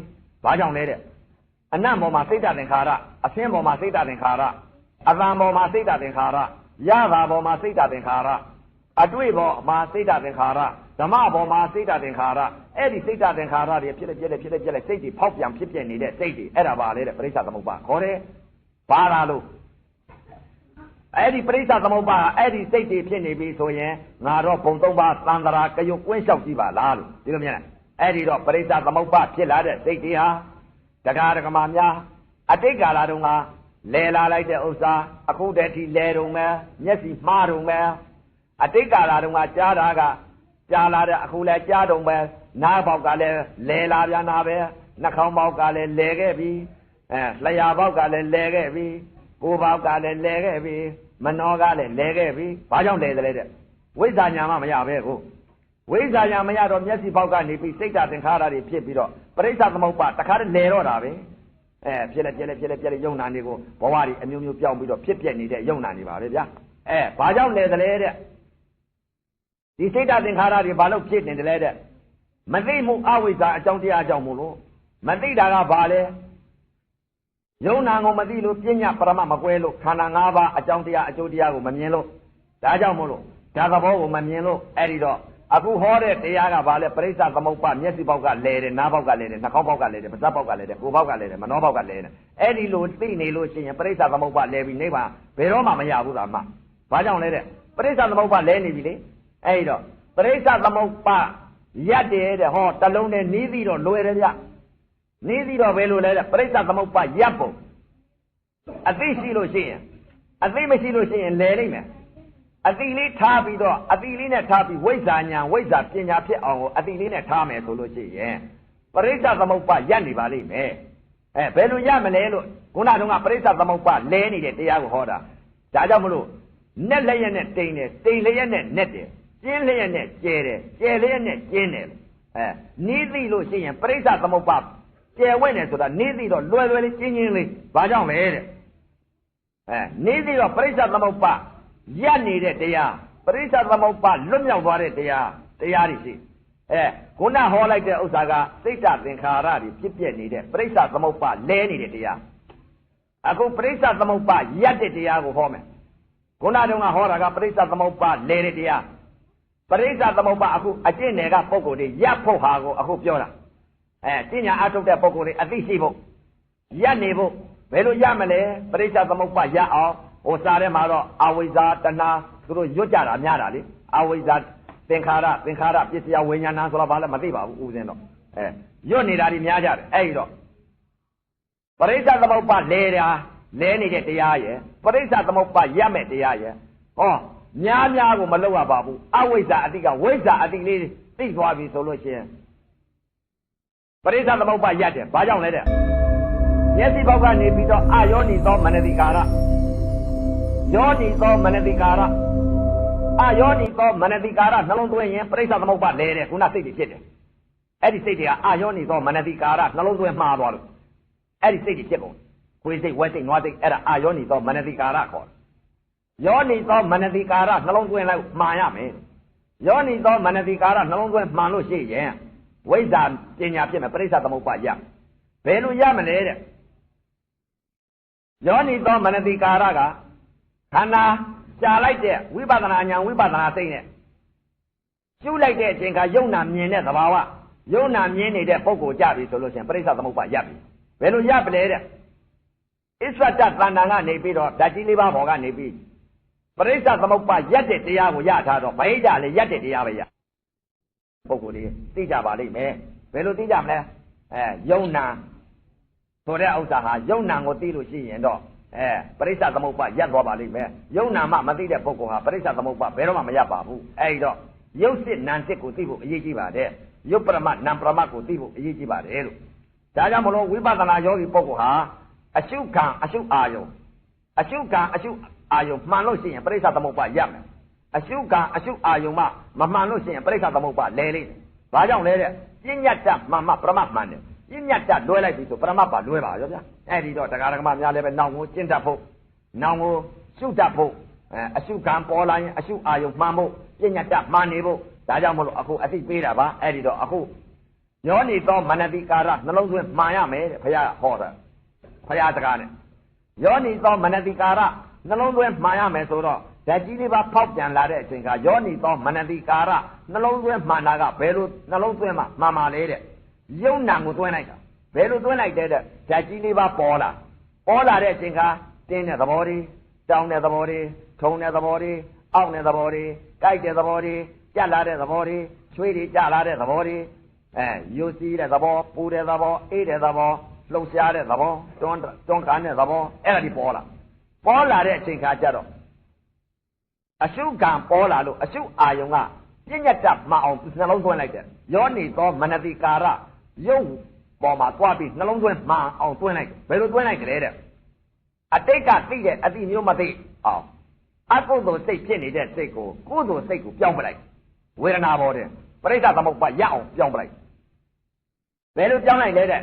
[SPEAKER 1] းဘာကြောင့်လဲတဲ့အနံ့ပေါ်မှာစိတ်ဓာတ်သင်္ခါရအဆင်းပေါ်မှာစိတ်ဓာတ်သင်္ခါရအသံပေါ်မှာစိတ်ဓာတ်သင်္ခါရရတာပေါ်မှာစိတ်ဓာတ်သင်္ခါရအတွေ့ပေါ်မှာစိတ်ဓာတ်သင်္ခါရဓမ္မပေါ်မှာစိတ်ဓာတ်သင်္ခါရအဲ့ဒီစိတ်ဓာတ်သင်္ခါရတွေဖြစ်လက်စိတ်တွေဖောက်ပြန်ဖြစ်ပြနေတဲ့စိတ်တွေအဲ့ဒါပါလေတဲ့ပရိစ္ဆသမုပ္ပါခေါ်တယ်ဘာလာလို့အဲ့ဒီပရိစ္ဆသမုပ္ပါအဲ့ဒီစိတ်တွေဖြစ်နေပြီဆိုရင်ငါတော့ဘုံသုံးပါးသံဃာကယုတ်ကွင်းလျှောက်ကြည့်ပါလားလို့ဒီလိုမြင်လားအဲ့ဒီတော့ပရိစ္ဆသမုပ္ပါဖြစ်လာတဲ့စိတ်တွေဟာတရားဓမ္မများအတိတ်ကာလတုန်းကလဲလာလိုက်တဲ့ဥစ္စာအခုတည်းထိလဲတုံပဲမျက်စိမှားတုံပဲအတိတ်ကာလတုန်းကကြားတာကကြားလာတဲ့အခုလည်းကြားတုံပဲနားပေါက်ကလည်းလဲလာပြန်တာပဲနှာခေါင်းပေါက်ကလည်းလဲခဲ့ပြီလျှာပေါက်ကလည်းလဲခဲ့ပြီကိုယ်ပေါက်ကလည်းလဲခဲ့ပြီမနောကလည်းလဲခဲ့ပြီဘာကြောင့်လဲတယ်လဲတဲ့ဝိဇ္ဇာညာမှမရပဲကိုဝိဇ္ဇာညာမရတော့မျက်စိပေါက်ကနေပြီးစိတ်ဓာတ်သင်္ခါရတွေဖြစ်ပြီးတော့ပရိစ္ဆသမုပ္ပါတခါတည်းလဲတော့တာပဲဖြစ်လက်ယုံနာနေကိုဘဝတွေအမျိုးမျိုးပြောင်းပြီးတော့ဖြစ်ပြနေတဲ့ယုံနာနေပါပဲဗျာဘာကြောင့်လဲတယ်လဲတဲ့ ဒီစိတ်ဓာတ်သင်္ခါရတွေဘာလို့ဖြစ်နေတယ်လဲတဲ့မသိမှုအဝိဇ္ဇာအကြောင်းတရားအကြောင်းမို့လို့မသိတာကဘာလဲယုံနာကိုမသိလို့ပညာပရမတ်မကွဲလို့ခန္ဓာ၅ပါးအကြောင်းတရားအကျိုးတရားကိုမမြင်လို့ဒါကြောင့်မို့လို့ဒါသဘောကိုမမြင်လို့အဲ့ဒီတော့အခုဟောတဲ့တရားကဘာလဲပရိစ္ဆသမုပ္ပါမျက်စိပေါက်ကလဲတယ်နားပေါက်ကလဲတယ်နှာခေါင်းပေါက်ကလဲတယ်ပါးစပ်ပေါက်ကလဲတယ်ကိုယ်ပေါက်ကလဲတယ်မနှောပေါက်ကလဲတယ်အဲ့ဒီလိုသိနေလို့ရှိရင်ပရိစ္ဆသမုပ္ပါလဲပြီးနိဗ္ဗာန်ဘယ်တော့မှမရဘူးလားမဘာကြောင့်လဲတဲ့ပရိစ္ဆသမုပ္ပါလဲနေပြီလေအဲ့ဒီတော့ပရိစ္ဆသမုပ္ပါရက်တယ်တဲ့ဟောတလုံးနဲ့နီးပြီးတော့လွယ်တယ်ဗျနီးပြီးတော့ဘယ်လိုလဲတဲ့ပရိစ္ဆသမုပ္ပါရက်ပုံအသိရှိလို့ရှိရင်အသိမရှိလို့ရှိရင်လဲနိုင်မယ်အတိလေးထားပြီးတော့အတိလေးနဲ့ထားပြီးဝိဇ္ဇာညာဝိဇ္ဇာပညာဖြစ်အောင်ကိုအတိလေးနဲ့ထားမယ်ဆိုလို့ရှိရင်ပရိစ္ဆသမုပ္ပါရပ်နေပါလိမ့်မယ်ဘယ်လိုရမလဲလို့ခုနကပရိစ္ဆသမုပ္ပါလဲနေတဲ့တရားကိုဟောတာဒါကြောင့်မလို့နက်လျက်နဲ့တိမ်တယ်တိမ်လျက်နဲ့နက်တယ်ကျင်းလျက်နဲ့ကျဲတယ်ကျဲလျက်နဲ့ကျင်းတယ်နီးသိလို့ရှိရင်ပရိစ္ဆသမုပ္ပါကျဲဝဲ့တယ်ဆိုတာနီးသိတော့လွယ်လွယ်လေးကျင်းချင်းလေးဘာကြောင့်လဲတဲ့နီးသိတော့ပရိစ္ဆသမုပ္ပါရပ်နေတဲ့တရားပရိစ္ဆသမုပ္ပါလွတ်မြောက်သွားတဲ့တရားတွေရှိခုနဟောလိုက်တဲ့ဥစ္စာကစိတ်ဓာတ်သင်္ခါရတွေဖြစ်ပြနေတဲ့ပရိစ္ဆသမုပ္ပါလဲနေတဲ့တရားအခုပရိစ္ဆသမုပ္ပါရပ်တဲ့တရားကိုဟောမယ်ခုနတုန်းကဟောတာကပရိစ္ဆသမုပ္ပါလဲတဲ့တရားပရိစ္ဆသမုပ္ပါအခုအကျင့်နယ်ကပုဂ္ဂိုလ်တွေရပ်ဖို့ဟာကိုအခုပြောတာပညာအထုတ်တဲ့ပုဂ္ဂိုလ်တွေအသိရှိဖို့ရပ်နေဖို့ဘယ်လိုရမလဲပရိစ္ဆသမုပ္ပါရပ်အောင်ဟိုစားထဲမှာတော့အဝိဇ္ဇာတဏှာသူတို့ရွတ်ကြတာများတာလေအဝိဇ္ဇာသင်္ခါရပစ္စယဝိညာဏဆိုတာဘာလဲမသိပါဘူးဥစဉ်တော့ရွတ်နေတာတွေများကြတယ်အဲ့ဒီတော့ပရိစ္ဆသမုပ္ပါလဲနေတဲ့တရားရဲ့ပရိစ္ဆသမုပ္ပါရပ်မဲ့တရားရဲ့ဟောများကိုမလောက်ရပါဘူးအဝိဇ္ဇာအတိကဝိဇ္ဇာအတိလေးသိသွားပြီဆိုလို့ရှိရင်ပရိစ္ဆသမုပ္ပါရပ်တယ်ဘာကြောင့်လဲတဲ့မျက်စိပေါက်ကနေပြီးတော့အာယောနိသောမနတိကာရယောနိသောမနတိကာရအာယောနိသောမနတိကာရနှလုံးသွင်းရင်ပရိစ္ဆသမုပ္ပါလဲတယ်ခုနစိတ်တွေဖြစ်တယ်အဲ့ဒီစိတ်တွေကအာယောနိသောမနတိကာရနှလုံးသွင်းမှားသွားလို့အဲ့ဒီစိတ်တွေဖြစ်ကုန်ခွေးစိတ်ဝဲစိတ်နွားစိတ်အဲ့ဒါအာယောနိသောမနတိကာရခေါ်တယ်ယောနိသောမနတိကာရနှလုံးသွင်းလိုက်မှားရမယ်ယောနိသောမနတိကာရနှလုံးသွင်းမှန်လို့ရှိရင်ဝိဇ္ဇာပညာဖြစ်မယ်ပရိစ္ဆသမုပ္ပါရဘယ်လိုရမလဲတဲ့ယောနိသောမနတိကာရကခန္ဓာကြာလိုက်တဲ့ဝိပဿနာဉာဏ်ဝိပဿနာစိတ်နဲ့ကျူးလိုက်တဲ့အချိန်ကယုံနာမြင်တဲ့သဘာဝယုံနာမြင်နေတဲ့ပုဂ္ဂိုလ်ကြပြီဆိုလို့ရှိရင်ပရိစ္ဆသမုပ္ပါရပ်ပြီဘယ်လိုရပ်ပလဲတဲ့အစ္ဆတတဏ္ဍာကနေပြီးတော့ဓာတ်ကြီးလေးပါးပေါ်ကနေပြီးပရိစ္ဆသမုပ္ပါရပ်တဲ့တရားကိုရထားတော့ဗဟိတလည်းရပ်တဲ့တရားပဲရပုဂ္ဂိုလ်တွေသိကြပါလိမ့်မယ်ဘယ်လိုသိကြမလဲယုံနာဆိုတဲ့ဥစ္စာဟာယုံနာကိုသိလို့ရှိရင်တော့ပရိစ္ဆသမုပ္ပါရပ်သွားပါလိမ့်မယ်ယုံနာမှမသိတဲ့ပုဂ္ဂိုလ်ဟာပရိစ္ဆသမုပ္ပါဘယ်တော့မှမရပ်ပါဘူးအဲဒီတော့ယုတ်စစ်နံစစ်ကိုသိဖို့အရေးကြီးပါတယ်ယုတ်ပရမတ်နံပရမတ်ကိုသိဖို့အရေးကြီးပါတယ်လို့ဒါကြောင့်မလို့ဝိပဿနာယောဂီပုဂ္ဂိုလ်ဟာအရှုခံအရှုအာယုံမှန်လို့ရှိရင်ပရိစ္ဆသမုပ္ပါရပ်မယ်အရှုခံအရှုအာယုံမှမမှန်လို့ရှိရင်ပရိစ္ဆသမုပ္ပါလဲလိမ့်မယ်ဘာကြောင့်လဲတဲ့ပညာတ္တမှန်မှပရမတ်မှန်တယ်ပညာတတ်လွဲလိုက်ပြီဆိုပရမတ်ပါလွဲပါရောဗျာအဲ့ဒီတော့တရားဓမ္မများလည်းပဲနောင်ကိုကျင့်တတ်ဖို့နောင်ကိုရှုတတ်ဖို့အရှုခံပေါ်လာရင်အရှုအာယုမှန်ဖို့ပညာတတ်မှန်နေဖို့ဒါကြောင့်မလို့အခုအသိပေးတာပါအဲ့ဒီတော့အခုယောနိသောမနတိကာရနှလုံးသွင်းမှန်ရမယ်တဲ့ဘုရားဟောတာဘုရားတကားနဲ့ယောနိသောမနတိကာရနှလုံးသွင်းမှန်ရမယ်ဆိုတော့ဓာတ်ကြီးလေးပါဖောက်ပြန်လာတဲ့အချိန်ကယောနိသောမနတိကာရနှလုံးသွင်းမှန်တာကဘယ်လိုနှလုံးသွင်းမှမှန်ပါလေတဲ့ယုံနာကိုသွင်းလိုက်တာဘယ်လိုသွင်းလိုက်တဲ့ဓာတ်ကြီးလေးပါပေါ်လာတဲ့အချိန်ကတင်းတဲ့သဘောတွေတောင်းတဲ့သဘောတွေထုံတဲ့သဘောတွေအောင့်တဲ့သဘောတွေကြိုက်တဲ့သဘောတွေကြက်လာတဲ့သဘောတွေချွေးတွေကြလာတဲ့သဘောတွေယိုစီးတဲ့သဘောပူတဲ့သဘောအေးတဲ့သဘောလှုပ်ရှားတဲ့သဘောတွန်းကန်တဲ့သဘောအဲ့ဒါဒီပေါ်လာတဲ့အချိန်ခါကျတော့အရှုခံပေါ်လာလို့အရှုအာယုံကပြည့်ညတ်တမှအောင်နှလုံးသွင်းလိုက်တယ်ယောနိသောမနတိကာရယုံပေါ်မှာသွားပြီးနှလုံးသွင်းမှန်အောင်သွင်းလိုက်ဘယ်လိုသွင်းလိုက်ကြလဲတဲ့အတိတ်ကသိတဲ့အတိမျိုးမသိအောင်အကုသိုလ်စိတ်ဖြစ်နေတဲ့စိတ်ကိုကုသိုလ်စိတ်ကိုပြောင်းပလိုက်ဝေဒနာပေါ်တယ်ပရိစ္ဆသမုပ္ပါရအောင်ပြောင်းပလိုက်ဘယ်လိုပြောင်းလိုက်လဲတဲ့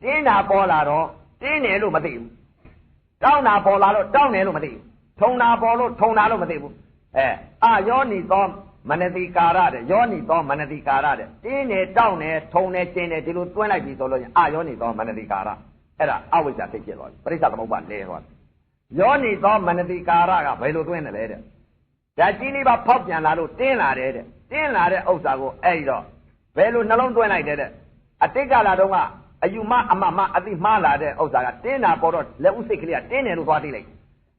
[SPEAKER 1] တင်းတာပေါ်လာတော့တင်းတယ်လို့မသိဘူးတောင်းတာပေါ်လာတော့တောင်းတယ်လို့မသိဘူးထုံတာပေါ်လို့ထုံတာလို့မသိဘူးအာယောနိသော မနတိကာရတဲ့ယောနိသောမနတိကာရတဲ့တင်းနေတောင်းနေထုံနေကျင်းနေဒီလိုတွင်းလိုက်ပြီဆိုလို့ရင်အာယောနိသောမနတိကာရအဲ့ဒါအဝိဇ္ဇာသိဖြစ်သွားပြီပရိစ္ဆသမုပ္ပါလဲသွားပြီယောနိသောမနတိကာရကဘယ်လိုတွင်းတယ်လဲတဲ့ဓာတ်ကြီးလေးပါဖောက်ပြန်လာလို့တင်းလာတယ်တဲ့တင်းလာတဲ့ဥစ္စာကိုအဲ့ဒီတော့ဘယ်လိုနှလုံးတွင်းလိုက်တယ်တဲ့အတိတ်ကလာတော့ကအယူမအမမအတိမှားလာတဲ့ဥစ္စာကတင်းတာပေါ်တော့လက်ဥစိတ်ကလေးကတင်းတယ်လို့သွားသိလိုက်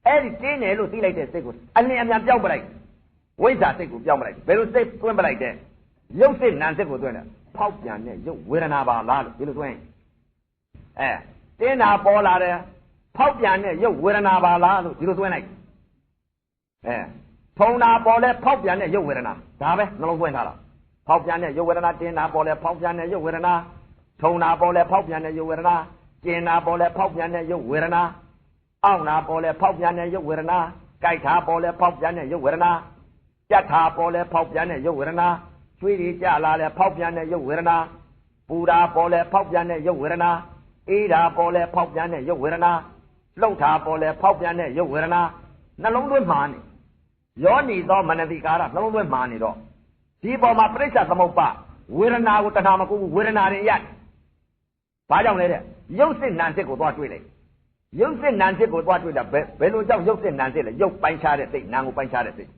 [SPEAKER 1] အဲ့ဒီတင်းတယ်လို့သိလိုက်တဲ့စိတ်ကိုအလင်းအမြန်ပြောက်ပလိုက်ဝိဇ္ဇာစိတ်ကိုပြောင်းပလိုက်ဘယ်လိုစိတ်တွင်းပလိုက်တဲ့ရုပ်စိတ်နာမ်စိတ်ကိုတွင်းတယ်ဖောက်ပြန်တဲ့ရုပ်ဝေဒနာပါလားလို့ဒီလိုတွင်းတင်းတာပေါ်လာတယ်ဖောက်ပြန်တဲ့ရုပ်ဝေဒနာပါလားလို့ဒီလိုတွင်းလိုက်ထုံတာပေါ်လဲဖောက်ပြန်တဲ့ရုပ်ဝေဒနာဒါပဲနှလုံးသွင်းထားတာဖောက်ပြန်တဲ့ရုပ်ဝေဒနာတင်းတာပေါ်လဲဖောက်ပြန်တဲ့ရုပ်ဝေဒနာထုံတာပေါ်လဲဖောက်ပြန်တဲ့ရုပ်ဝေဒနာကျင်တာပေါ်လဲဖောက်ပြန်တဲ့ရုပ်ဝေဒနာအောင့်တာပေါ်လဲဖောက်ပြန်တဲ့ရုပ်ဝေဒနာကြိုက်တာပေါ်လဲဖောက်ပြန်တဲ့ရုပ်ဝေဒနာကြက်တာပေါ်လဲဖောက်ပြန်တဲ့ရုပ်ဝေဒနာကျွေးတွေကြလာလဲဖောက်ပြန်တဲ့ရုပ်ဝေဒနာပူတာပေါ်လဲဖောက်ပြန်တဲ့ရုပ်ဝေဒနာအေးတာပေါ်လဲဖောက်ပြန်တဲ့ရုပ်ဝေဒနာလှုပ်တာပေါ်လဲဖောက်ပြန်တဲ့ရုပ်ဝေဒနာနှလုံးသွင်းမှာနေယောနိသောမနတိကာရနှလုံးသွင်းမှာနေတော့ဒီပေါ်မှာပရိစ္ဆသမုပ္ပါဝေဒနာကိုတဏှာမကူဘူးဝေဒနာတွေရတယ်ဘာကြောင့်လဲတဲ့ရုပ်စစ်နာမ်စစ်ကိုသွားတွေ့လိုက်ရုပ်စစ်နာမ်စစ်ကိုသွားတွေ့တာဘယ်လိုကြောင့်ရုပ်စစ်နာမ်စစ်လဲရုပ်ပိုင်းခြားတဲ့စိတ်နာမ်ကိုပိုင်းခြားတဲ့စိတ်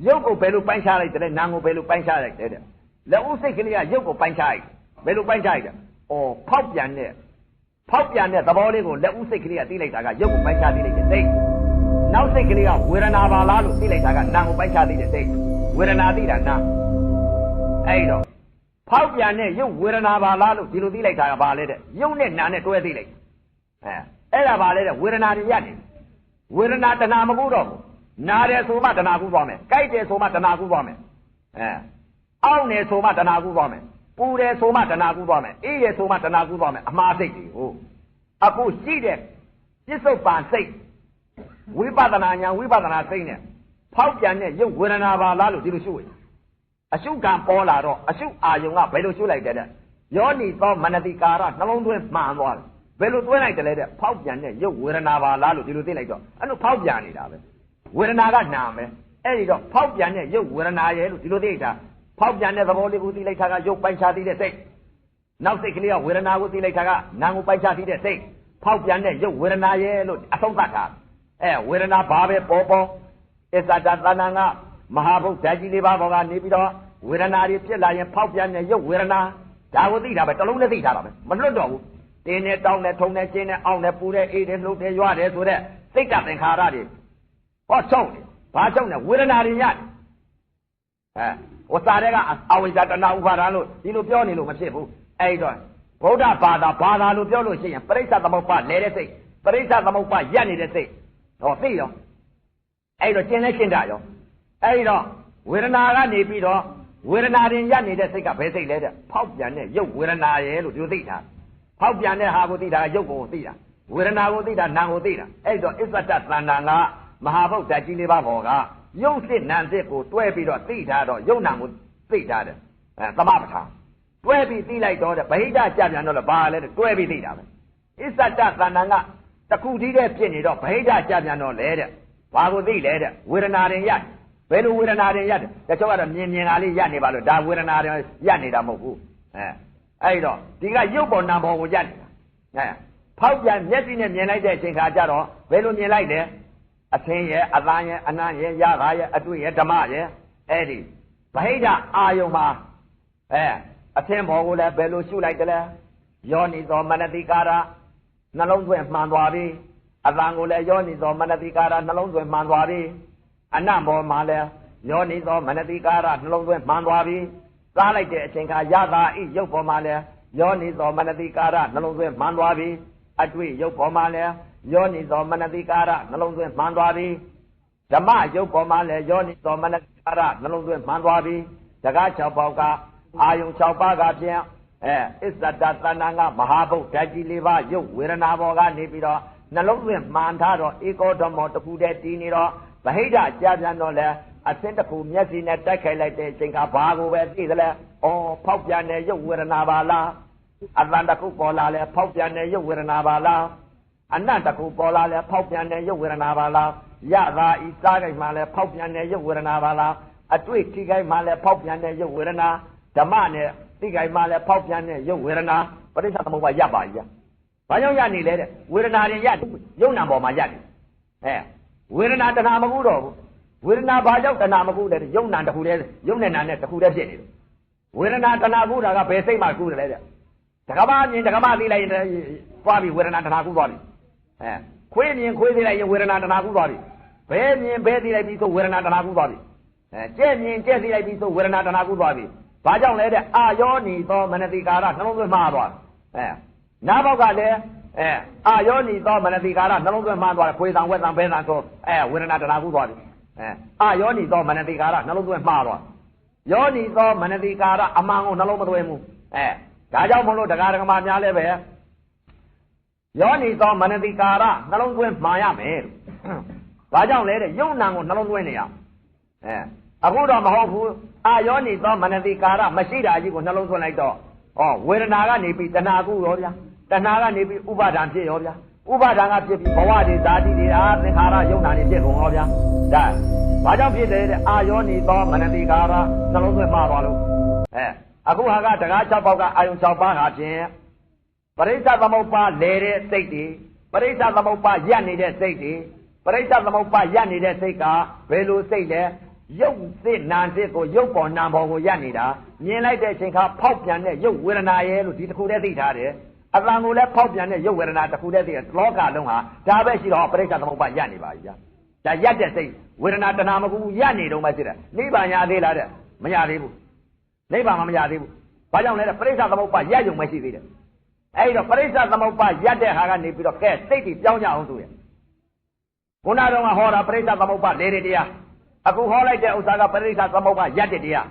[SPEAKER 1] ရုပ်ကိုဘယ်လိုပိုင်းခြားလိုက်တယ်နာမ်ကိုဘယ်လိုပိုင်းခြားလိုက်တယ်တဲ့လက်ဦးစိတ်ကလေးကရုပ်ကိုပိုင်းခြားလိုက်ဘယ်လိုပိုင်းခြားလိုက်လဲဖောက်ပြန်တဲ့သဘောလေးကိုလက်ဦးစိတ်ကလေးကသိလိုက်တာကရုပ်ကိုပိုင်းခြားသိလိုက်တဲ့စိတ်နောက်စိတ်ကလေးကဝေဒနာပါလားလို့သိလိုက်တာကနာမ်ကိုပိုင်းခြားသိတဲ့စိတ်ဝေဒနာသိတာနာမ်အဲ့တော့ဖောက်ပြန်တဲ့ရုပ်ဝေဒနာပါလားလို့ဒီလိုသိလိုက်တာကဘာလဲတဲ့ရုပ်နဲ့နာမ်နဲ့တွဲသိလိုက်အဲ့ဒါဘာလဲတဲ့ဝေဒနာတွေရနေဝေဒနာတဏှာမကူတော့ဘူးနားတယ်ဆိုမှတဏှာကူသွားမယ်ကြိုက်တယ်ဆိုမှတဏှာကူသွားမယ်အောင့်တယ်ဆိုမှတဏှာကူသွားမယ်ပူတယ်ဆိုမှတဏှာကူသွားမယ်အေးတယ်ဆိုမှတဏှာကူသွားမယ်အမှားစိတ်တွေဟုတ်အခုရှိတဲ့ပြစ္ဆုတ်ပန်စိတ်ဝိပဿနာဉာဏ်ဝိပဿနာစိတ်နဲ့ဖောက်ပြန်တဲ့ရုပ်ဝေဒနာပါလားလို့ဒီလိုရှုရအရှုခံပေါ်လာတော့အရှုအာယုံကဘယ်လိုရှုလိုက်တဲ့ယောနိသောမနတိကာရနှလုံးသွင်းမှန်သွားတယ်ဘယ်လိုသွင်းလိုက်တယ်လဲတဲ့ဖောက်ပြန်တဲ့ရုပ်ဝေဒနာပါလားလို့ဒီလိုသိလိုက်တော့အဲ့လိုဖောက်ပြန်နေတာပဲဝေဒနာကနာပဲအဲ့ဒီတော့ဖောက်ပြန်တဲ့ရုပ်ဝေဒနာရဲ့လို့ဒီလိုသိလိုက်တာဖောက်ပြန်တဲ့သဘောလေးကိုသိလိုက်တာကရုပ်ပိုင်းခြားသိတဲ့စိတ်နောက်စိတ်ကလေးကဝေဒနာကိုသိလိုက်တာကနာမ်ကိုပိုင်းခြားသိတဲ့စိတ်ဖောက်ပြန်တဲ့ရုပ်ဝေဒနာရဲ့လို့အဆုံးသတ်တာဝေဒနာဘာပဲပေါ်ပေါ်အစ္ဆဒသဏ္ဍာန်ကမဟာဘုဒ္ဓကြီးလေးပါးပေါ်ကနေပြီးတော့ဝေဒနာတွေဖြစ်လာရင်ဖောက်ပြန်တဲ့ရုပ်ဝေဒနာဒါကိုသိတာပဲတလုံးနဲ့သိထားတာပဲမလွတ်တော့ဘူးတင်းနဲ့တောင်းနဲ့ထုံနဲ့ကျင်းနဲ့အောင့်နဲ့ပူနဲ့အေးနဲ့လှုပ်နဲ့ရွာတယ်ဆိုတဲ့စိတ်ကသင်္ခါရတွေဟောချုပ်တယ်ဘာချုပ်လဲဝေဒနာတွေရတယ်ဟိုစာတဲ့ကအဝိဇ္ဇာတဏှာဥပါဒာလို့ဒီလိုပြောနေလို့မဖြစ်ဘူးအဲ့တော့ဗုဒ္ဓဘာသာလို့ပြောလို့ရှိရင်ပရိစ္ဆသမုပ္ပါလဲတဲ့စိတ်ပရိစ္ဆသမုပ္ပါရက်နေတဲ့စိတ်ဟောသိရောအဲ့တော့ကျင်လဲရှင်းတာရောအဲ့တော့ဝေဒနာကနေပြီးတော့ဝေဒနာတင်ရက်နေတဲ့စိတ်ကဘယ်စိတ်လဲတဲ့ဖောက်ပြန်တဲ့ရုပ်ဝေဒနာရဲ့လို့ဒီလိုသိတာဖောက်ပြန်တဲ့ဟာကိုသိတာရုပ်ကိုသိတာဝေဒနာကိုသိတာနာမ်ကိုသိတာအဲ့တော့အစ္ဆဒသဏ္ဍာန်ကမဟာဗုဒ္ဓကြီးလေးပါးပေါ်ကရုပ်စစ်နာမ်စစ်ကိုတွဲပြီးတော့သိထားတော့ရုပ်နာမ်ကိုသိထားတယ်သမပဋ္ဌာန်တွဲပြီးသိလိုက်တော့တဲ့ဗဟိတကြပြန်တော့လည်းဘာလဲတွဲပြီးသိတာပဲအစ္ဆဒသဏ္ဍာန်ကတခုတည်းတည်းဖြစ်နေတော့ဗဟိတကြပြန်တော့လေတဲ့ဘာကိုသိလဲတဲ့ဝေဒနာတင်ရက်ဘယ်လိုဝေဒနာတွေရတယ်တချို့ကတော့မြင်ကလေးရနေပါလို့ဒါဝေဒနာတွေရနေတာမဟုတ်ဘူးအဲ့တော့ဒီကရုပ်ပေါ်နာမ်ပေါ်ကိုရနေတာဖောက်ပြန်မျက်စိနဲ့မြင်လိုက်တဲ့အချိန်ခါကျတော့ဘယ်လိုမြင်လိုက်လဲအသင်းရဲ့အသားရဲ့အနံ့ရဲ့ရတာရဲ့အတွေ့ရဲ့ဓမ္မရဲ့အဲ့ဒီဗဟိတအာယုံမှာအသင်းပေါ်ကိုလည်းဘယ်လိုရှုလိုက်တယ်လဲယောနိသောမနတိကာရနှလုံးသွင်းမှန်သွားပြီအသံကိုလည်းယောနိသောမနတိကာရနှလုံးသွင်းမှန်သွားပြီအနံ့ပေါ်မှာလည်းယောနိသောမနတိကာရနှလုံးသွင်းမှန်သွားပြီစားလိုက်တဲ့အချိန်ခါရတာဤရုပ်ပေါ်မှာလည်းယောနိသောမနတိကာရနှလုံးသွင်းမှန်သွားပြီအတွေ့ရုပ်ပေါ်မှာလည်းယောနိသောမနတိကာရနှလုံးသွင်းမှန်သွားပြီဓမ္မရုပ်ပေါ်မှာလည်းယောနိသောမနတိကာရနှလုံးသွင်းမှန်သွားပြီတကား6ပေါက်ကအာယုံ6ပါးကဖြင့်အစ္ဆဒသဏ္ဍာန်ကမဟာဗုဒ္ဓကြီး၄ပါးရုပ်ဝေဒနာပေါ်ကနေပြီးတော့နှလုံးသွင်းမှန်ထားတော့ဧကောဓမ္မောတခုတည်းတည်နေတော့ဗဟိတကြာပြန်တော့လဲအသင်းတစ်ခုမျက်စိနဲ့တိုက်ခိုက်လိုက်တဲ့အချိန်ကဘာကိုပဲသိသလဲဖောက်ပြန်တဲ့ရုပ်ဝေဒနာပါလားအသံတစ်ခုပေါ်လာလဲဖောက်ပြန်တဲ့ရုပ်ဝေဒနာပါလားအနံ့တစ်ခုပေါ်လာလဲဖောက်ပြန်တဲ့ရုပ်ဝေဒနာပါလားရတာဤစားကြိုက်မှလဲဖောက်ပြန်တဲ့ရုပ်ဝေဒနာပါလား
[SPEAKER 2] အတွေ့ထိခိုက်မှလည်းဖောက်ပြန်တဲ့ရုပ်ဝေဒနာဓမ္မနဲ့သိခိုက်မှလည်းဖောက်ပြန်တဲ့ရုပ်ဝေဒနာပရိစ္ဆသမုပ္ပါရပ်ပါကြီး။ဘာကြောင့်ရနေလဲတဲ့ဝေဒနာတွေရရုပ်နာပေါ်မှာရတယ်။ဝေဒနာတဏှာမကူတော့ဘူး။ဝေဒနာဘာကြောင့်တဏှာမကူလဲရုပ်နာတစ်ခုတည်းရုပ်နဲ့နာနဲ့တစ်ခုတည်းဖြစ်နေတယ်။ဝေဒနာတဏှာကူတာကဘယ်စိတ်မှကူတယ်လဲတဲ့။တက္ကမမြင်တက္ကမသိလိုက်ရင်သွားပြီဝေဒနာတဏှာကူသွားပြီ။ခွေးမြင်ခွေးသိလိုက်ရင်ဝေဒနာတဏှာကူသွားပြီ။ဘဲမြင်ဘဲသိလိုက်ပြီဆိုဝေဒနာတဏှာကူသွားပြီ။ကြဲ့မြင်ကြဲ့သိလိုက်ပြီဆိုဝေဒနာတဏှာကူသွားပြီ။ဘာကြောင့်လဲတဲ့အာယောနီသောမနတိကာရနှလုံးသွင်းမှားသွားနားပေါက်ကလည်းအာယောနီသောမနတိကာရနှလုံးသွင်းမှားသွားတယ်ခွေးဆောင်ဝက်ဆောင်ဘဲဆောင်ဆိုဝေဒနာတဏှာကူသွားပြီအာယောနီသောမနတိကာရနှလုံးသွင်းမှားသွားယောနီသောမနတိကာရအမှန်ကိုနှလုံးမသွင်းဘူးဒါကြောင့်မလို့တရားဓမ္မများလည်းပဲယောနီသောမနတိကာရနှလုံးသွင်းမှားရမယ်ဘာကြောင့်လဲတဲ့ယုံနာကိုနှလုံးသွင်းနေရအခုတော့မဟုတ်ဘူးအာယောနီသောမနတိကာရမရှိတာကြီးကိုနှလုံးသွင်းလိုက်တော့ဝေဒနာကနေပြီးတဏှာကူရောဗျာတဏှာကနေပြီးဥပါဒံဖြစ်ရောဗျာဥပါဒံကဖြစ်ပြီးဘဝတွေဇာတိတွေဟာသင်္ခါရယုံနာတွေဖြစ်ကုန်ရောဗျာဒါဘာကြောင့်ဖြစ်တယ်တဲ့အာယောနီသောမနတိကာရနှလုံးသွင်းမှာသွားလို့အခုဟာကတကား6ပေါက်ကအာယုံ6ပါးဟာဖြင့်ပရိစ္ဆသမုပ္ပါလဲတဲ့စိတ်တွေပရိစ္ဆသမုပ္ပါရပ်နေတဲ့စိတ်တွေပရိစ္ဆသမုပ္ပါရပ်နေတဲ့စိတ်ကဘယ်လိုစိတ်လဲရုပ်စစ်နာစစ်ကိုရုပ်ပေါ်နာပေါ်ကိုရပ်နေတာမြင်လိုက်တဲ့အချိန်ခါဖောက်ပြန်တဲ့ရုပ်ဝေဒနာရဲ့လို့ဒီတစ်ခုတည်းသိထားတယ်အတန်ကိုလည်းဖောက်ပြန်တဲ့ရုပ်ဝေဒနာတစ်ခုတည်းသိတယ်လောကလုံးဟာဒါပဲရှိတော့ပရိစ္ဆသမုပ္ပါရပ်နေပါပြီဗျာဒါရပ်တဲ့စိတ်ဝေဒနာတဏှာမကူရပ်နေတော့မှရှိတယ်နိဗ္ဗာန်ရသေးလားတဲ့မရသေးဘူးနိဗ္ဗာန်မရသေးဘူးဘာကြောင့်လဲတဲ့ပရိစ္ဆသမုပ္ပါရပ်ုံမရှိသေးတယ်အဲ့တော့ပရိစ္ဆသမုပ္ပါရပ်တဲ့ဟာကနေပြီးတော့ကဲစိတ်တွေပြောင်းကြအောင်ဆိုရခုနကတော့ဟောတာပရိစ္ဆသမုပ္ပါလေတရားအခုဟောလိုက်တဲ့ဥစ္စာကပရိစ္ဆသမုပ္ပါရပ်တဲ့တရား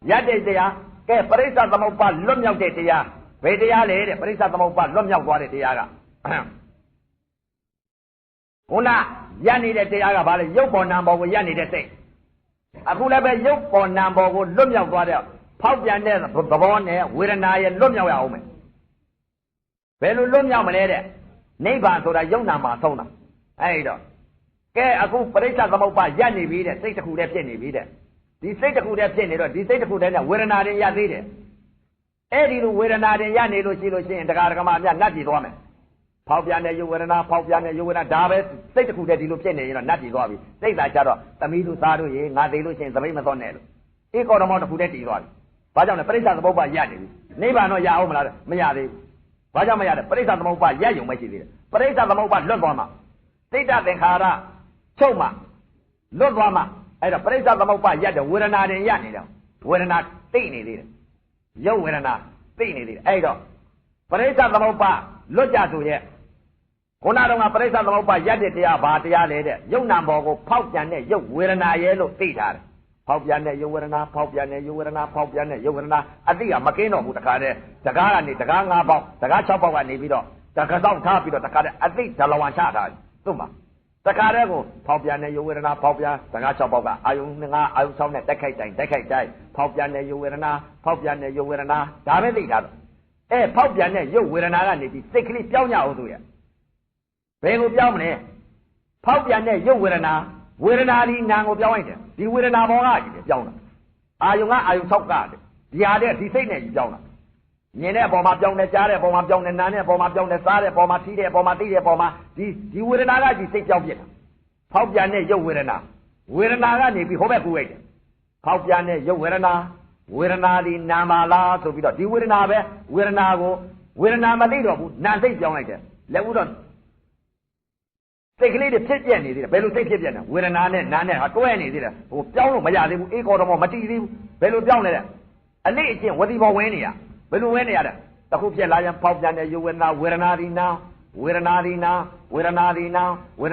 [SPEAKER 2] ရပ်တဲ့တရားကဲပရိစ္ဆသမုပ္ပါလွတ်မြောက်တဲ့တရားဘယ်တရားလဲတဲ့ပရိစ္ဆသမုပ္ပါလွတ်မြောက်သွားတဲ့တရားကခုနရပ်နေတဲ့တရားကဘာလဲရုပ်ပေါ်နာမ်ပေါ်ကိုရပ်နေတဲ့စိတ်အခုလည်းပဲရုပ်ပေါ်နာမ်ပေါ်ကိုလွတ်မြောက်သွားတဲ့ဖောက်ပြန်တဲ့သဘောနဲ့ဝေဒနာရဲ့လွတ်မြောက်ရအောင်မယ်ဘယ်လိုလွတ်မြောက်မလဲတဲ့နိဗ္ဗာန်ဆိုတာယုံနာမှာဆုံးတာအဲ့တော့ကဲအခုပရိစ္ဆသမုပ္ပါရပ်နေပြီတဲ့စိတ်တစ်ခုတည်းဖြစ်နေပြီတဲ့ဒီစိတ်တစ်ခုတည်းဖြစ်နေတော့ဒီစိတ်တစ်ခုတည်းနဲ့ဝေဒနာတွေရပ်သေးတယ်အဲ့ဒီလိုဝေဒနာတွေရပ်နေလို့ရှိရင်တရားဓမ္မအမြတ်နတ်ပြည်သွားမယ်ဖောက်ပြန်တဲ့ယုတ်ဝေဒနာဖောက်ပြန်တဲ့ယုတ်ဝေဒနာဒါပဲစိတ်တစ်ခုတည်းဒီလိုဖြစ်နေရင်တော့နတ်ပြည်သွားပြီစိတ်သာကြတော့သမီးတို့သားတို့ရေငါသေးလို့ရှိရင်သမိတ်မတော်နဲ့လို့ဧကောဓမောတစ်ခုတည်းတည်သွားပြီဘာကြောင့်လဲပရိစ္ဆသမုပ္ပါရပ်နေပြီနိဗ္ဗာန်တော့ရအောင်မလားမရသေးဘူးဘာကြောင့်မရလဲပရိစ္ဆသမုပ္ပါရပ်ယုံမရှိသေးတယ်ပရိစ္ဆသမုပ္ပါလွတ်သွားမှာစိတ်တသင်္ခါရချုပ်မှာလွတ်သွားမှာအဲ့တော့ပရိစ္ဆသမုပ္ပါရပ်တဲ့ဝေဒနာတင်ရပ်နေတယ်ဝေဒနာသိနေသေးတယ်ရုပ်ဝေဒနာသိနေသေးတယ်အဲ့တော့ပရိစ္ဆသမုပ္ပါလွတ်ကြဆိုရဲ့ခုနကတော့ပရိစ္ဆသမုပ္ပါရပ်တဲ့တရားဘာတရားလဲတဲ့ရုပ်နာဘောကိုဖောက်ပြန်တဲ့ရုပ်ဝေဒနာရဲ့လို့သိထားတယ်ဖောက်ပြန်တဲ့ရုပ်ဝေဒနာဖောက်ပြန်တဲ့ရုပ်ဝေဒနာဖောက်ပြန်တဲ့ရုပ်ဝေဒနာအတိကမကင်းတော့ဘူးတခါတည်းတကားကနေတကား၅ပေါက်တကား၆ပေါက်ကနေပြီးတော့တခါတော့ထားပြီးတော့တခါတည်းအတိဒလဝံချထားတယ်သို့မှာတခါတည်းကိုဖောက်ပြန်တဲ့ရုပ်ဝေဒနာဖောက်ပြန်တကား၆ပေါက်ကအာယုံ၅အာယုံ၆နဲ့တက်ခိုက်တိုင်းဖောက်ပြန်တဲ့ရုပ်ဝေဒနာဖောက်ပြန်တဲ့ရုပ်ဝေဒနာဒါပဲသိထားတော့ဖောက်ပြန်တဲ့ရုပ်ဝေဒနာကနေပြီးစိတ်ကလေးပြောင်းကြအောင်ဆိုရဘယ်ကိုပြောင်းမလဲဖောက်ပြန်တဲ့ရုပ်ဝေဒနာဝေဒနာဒီနာကိုပြောင်းလိုက်တယ်ဒီဝေဒနာဘောကကြီးတယ်ပြောင်းတာအာယုံကအာယုံ၆ကတယ်ဒီဟာတဲ့ဒီစိတ်နဲ့ကြီးပြောင်းတာမြင်တဲ့အပေါ်မှာပြောင်းတယ်ကြားတဲ့အပေါ်မှာပြောင်းတယ်နားတဲ့အပေါ်မှာပြောင်းတယ်စားတဲ့အပေါ်မှာထိတဲ့အပေါ်မှာသိတဲ့အပေါ်မှာဒီဝေဒနာကကြီးစိတ်ပြောင်းပြစ်တာဖောက်ပြန်တဲ့ရုပ်ဝေဒနာကနေပြီးဟိုဘက်ကူလိုက်တယ်ဖောက်ပြန်တဲ့ရုပ်ဝေဒနာဒီနာမလားဆိုပြီးတော့ဒီဝေဒနာပဲဝေဒနာကိုဝေဒနာမသိတော့ဘူးနာစိတ်ပြောင်းလိုက်တယ်လက်ဦးတော့စိတ်ကလေးတွေဖြစ်ပြနေသေးတယ်ဘယ်လိုစိတ်ဖြစ်ပြနေဝေဒနာနဲ့နာနဲ့ဟာတွဲနေသေးတယ်ဟိုပြောင်းလို့မရသေးဘူးဧကောဓမောမတည်သေးဘူးဘယ်လိုပြောင်းလဲတဲ့အလေးအကျင့်ဝတိဘောဝင်နေရဘယ်လိုဝင်နေရတဲ့တခုဖြစ်လာရင်ဖောက်ပြန်တဲ့ရုပ်ဝေဒနာဒီနာဝေဒ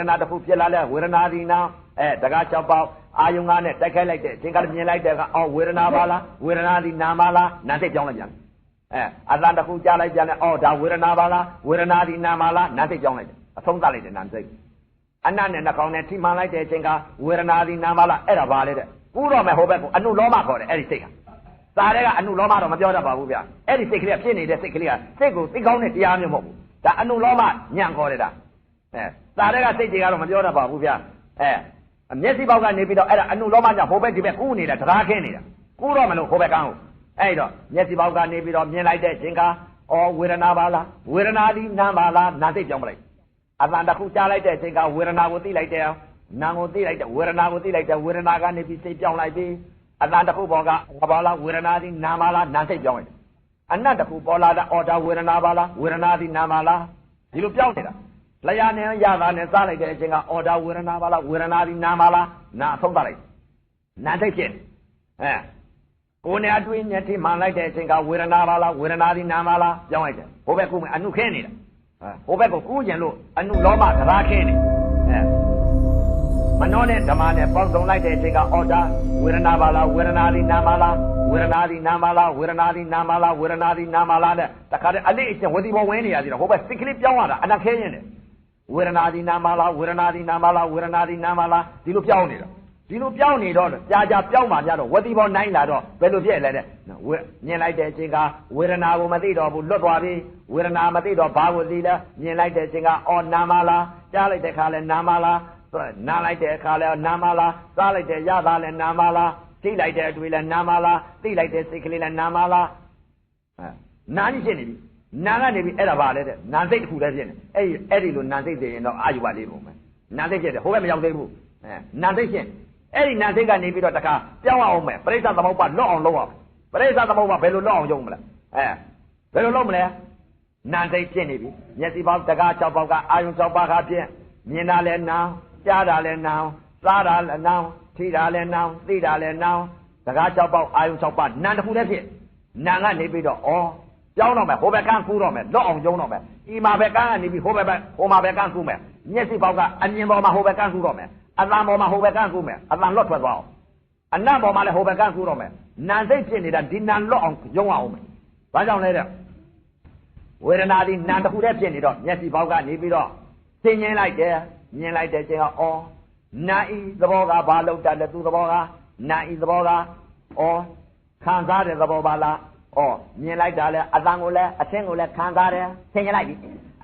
[SPEAKER 2] နာတစ်ခုဖြစ်လာလဲဝေဒနာဒီနာတကား၆ပေါက်အာယုံ၅နဲ့တိုက်ခိုက်လိုက်တဲ့အချိန်ကမြင်လိုက်တဲ့ကဝေဒနာပါလားဝေဒနာဒီနာမလားနာစိတ်ပြောင်းလိုက်ပြန်အတန်တစ်ခုကြားလိုက်ပြန်လဲဒါဝေဒနာပါလားဝေဒနာဒီနာမလားနာစိတ်ပြောင်းလိုက်တယ်အဆုံးသတ်လိုက်တယ်နာစိတ်အနတ်နဲ့နှာခေါင်းနဲ့ထိမှန်လိုက်တဲ့အချိန်ကဝေဒနာဒီနာမလားအဲ့ဒါပါလေတဲ့ကူးတော့မယ်ဟိုဘက်ကိုအနုလောမခေါ်တယ်အဲ့ဒီစိတ်ဟာစာထဲကအနုလောမတော့မပြောတတ်ပါဘူးဗျအဲ့ဒီစိတ်ကလေးဖြစ်နေတဲ့စိတ်ကလေးကစိတ်ကိုသိကောင်းတဲ့တရားမျိုးမဟုတ်ဘူးဒါအနုလောမညံခေါ်တယ်ဒါစာထဲကစိတ်တွေကတော့မပြောတတ်ပါဘူးဗျ မျက်စိပေါက်ကနေပြီးတော့အဲ့ဒါအနုလောမကြောင့်ဟိုဘက်ဒီဘက်ကူးနေတာတရားခင်းနေတာကူးတော့မလို့ဟိုဘက်ကန်းကိုအဲ့တော့မျက်စိပေါက်ကနေပြီးတော့မြင်လိုက်တဲ့အချိန်ကဩဝေဒနာပါလားဝေဒနာဒီနာပါလားနာသိပြောင်းပလိုက်အတန်တစ်ခုကြားလိုက်တဲ့အချိန်ကဝေဒနာကိုသိလိုက်တယ်နာကိုသိလိုက်တယ်ဝေဒနာကိုသိလိုက်တယ်ဝေဒနာကနေပြီးစိတ်ပြောင်းလိုက်ပြီးအတန်တစ်ခုပေါ်ကဘာလားဝေဒနာဒီနာပါလားနာသိပြောင်းလိုက်အနတ်တစ်ခုပေါ်လာတဲ့အော်ဒါဝေဒနာပါလားဝေဒနာဒီနာပါလားဒီလိုပြောင်းနေတာလျာနဲ့ရတာနဲ့စားလိုက်တဲ့အချိန်ကအော်ဒါဝေဒနာပါလားဝေဒနာဒီနာပါလားနာဆုံးသလိုက်နာသိဖြစ်ကိုယ်နဲ့အတွေ့အမြင်ထိမှန်လိုက်တဲ့အချိန်ကဝေဒနာပါလားဝေဒနာဒီနာပါလားပြောင်းလိုက်တယ်ဟိုဘက်ကူမယ်အနုခင်းနေတာဟိုဘက်ကိုကူးကျင်လို့အနုလောမတရားခင်းနေမနောနဲ့ဓမ္မနဲ့ပေါင်းစုံလိုက်တဲ့အချိန်ကအော်ဒါဝေဒနာပါလားဝေဒနာဒီနာပါလားဝေဒနာဒီနာပါလားဝေဒနာဒီနာပါလားဝေဒနာဒီနာပါလားတဲ့တခါတည်းအလေးအကျင့်ဝတိဘောဝင်နေရသေးတယ်ဟိုဘက်စိတ်ကလေးပြောင်းလာတာအနက်ခင်းနေတယ်ဝေဒနာဒီနာပါလားဝေဒနာဒီနာပါလားဝေဒနာဒီနာပါလားဒီလိုပြောင်းနေတာဒီလိုပြောင်းနေတော့ကြာကြာပြောင်းမှကြတော့ဝတိဘောနိုင်လာတော့ဘယ်လိုဖြစ်လဲတဲ့မြင်လိုက်တဲ့အချိန်ကဝေဒနာကိုမသိတော့ဘူးလွတ်သွားပြီဝေဒနာမသိတော့ဘာကိုသိလဲမြင်လိုက်တဲ့အချိန်ကအော်နာမလားကြားလိုက်တဲ့ခါလဲနာမလားနားလိုက်တဲ့အခါလဲနာမလားစားလိုက်တဲ့ရတာလဲနာမလားသိလိုက်တဲ့အတွေ့လဲနာမလားသိလိုက်တဲ့စိတ်ကလေးလဲနာမလားနာကြီးဖြစ်နေပြီနာကနေပြီအဲ့ဒါပါလေတဲ့နာစိတ်တစ်ခုတည်းဖြစ်နေအဲ့ဒီလိုနာစိတ်သိရင်တော့အာယုပါလေးပုံပဲနာစိတ်ဖြစ်တယ်ဟိုဘက်မရောက်သေးဘူးနာစိတ်ဖြစ်အဲ့ဒီနာစိတ်ကနေပြီးတော့တခါပြောင်းအောင်မယ်ပရိစ္ဆသမုပ္ပါလွတ်အောင်လုပ်အောင်ပရိစ္ဆသမုပ္ပါဘယ်လိုလွတ်အောင်လုပ်မလဲဘယ်လိုလုပ်မလဲနာစိတ်ဖြစ်နေပြီမျက်စိပေါက်တကား6ပေါက်ကအာယုံ6ပါးခါဖြင့်မြင်တာလဲနာကြားတာလဲနာစားတာလဲနာထိတာလဲနာသိတာလဲနာတကား6ပေါက်အာယုံ6ပါးနာတစ်ခုတည်းဖြစ်နာကနေပြီးတော့ပြောင်းတော့မယ်ဟိုဘက်ကန်းကူးတော့မယ်လွတ်အောင်ကျုံတော့မယ်ဒီမှာဘက်ကန်းကနေပြီးဟိုဘက်ဟိုမှာဘက်ကန်းကူးမယ်မျက်စိပေါက်ကအမြင်ပေါ်မှာဟိုဘက်ကန်းကူးတော့မယ်အတန်ပေါ်မှာဟိုဘက်ကန်းကူးမယ်အတန်လွတ်ထွက်သွားအောင်အနံ့ပေါ်မှာလည်းဟိုဘက်ကန်းကူးတော့မယ်နာစိတ်ဖြစ်နေတာဒီနာလွတ်အောင်ကျုံအောင်မယ်ဘာကြောင့်လဲတဲ့ဝေဒနာဒီနာတစ်ခုတည်းဖြစ်နေတော့မျက်စိပေါက်ကနေပြီးတော့သိငင်းလိုက်တယ်မြင်လိုက်တဲ့ချိန်ကနာဤသဘောကဘာလို့တတ်လဲသူသဘောကနာဤသဘောကခံစားတဲ့သဘောပါလားမြင်လိုက်တာလဲအတန်ကိုလဲအသင်းကိုလဲခံစားတယ်သိငင်းလိုက်ပြီ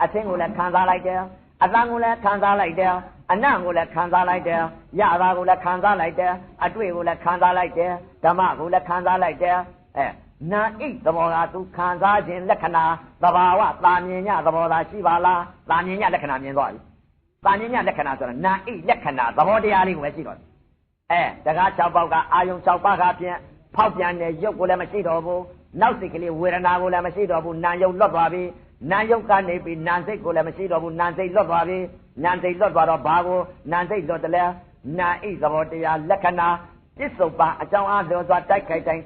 [SPEAKER 2] အသင်းကိုလဲခံစားလိုက်တယ်အတန်ကိုလဲခံစားလိုက်တယ်အနံ့ကိုလည်းခံစားလိုက်တယ်ရတာကိုလည်းခံစားလိုက်တယ်အတွေ့ကိုလည်းခံစားလိုက်တယ်ဓမ္မကိုလည်းခံစားလိုက်တယ်နာဣသဘောကသူခံစားခြင်းလက္ခဏာသဘာဝတာမြင်ညသဘောသာရှိပါလားတာမြင်ညလက္ခဏာမြင်သွားပြီတာမြင်ညလက္ခဏာဆိုတာနာဣလက္ခဏာသဘောတရားလေးကိုပဲရှိတော့တကား6ပေါက်ကအာယုံ6ပါးကဖြင့်ဖောက်ပြန်တဲ့ရုပ်ကိုလည်းမရှိတော့ဘူးနောက်စိတ်ကလေးဝေဒနာကိုလည်းမရှိတော့ဘူးနာယုံလွတ်သွားပြီနာယုတ်ကနေပြီးနာစိတ်ကိုလည်းမရှိတော့ဘူးနာစိတ်လွတ်သွားပြီနာစိတ်လွတ်သွားတော့ဘာကိုနာစိတ်လွတ်တယ်လဲနာဣသဘောတရားလက္ခဏာပြစ္ဆုတ်ပါအကြောင်းအားလျော်စွာတိုက်ခိုက်တိုင်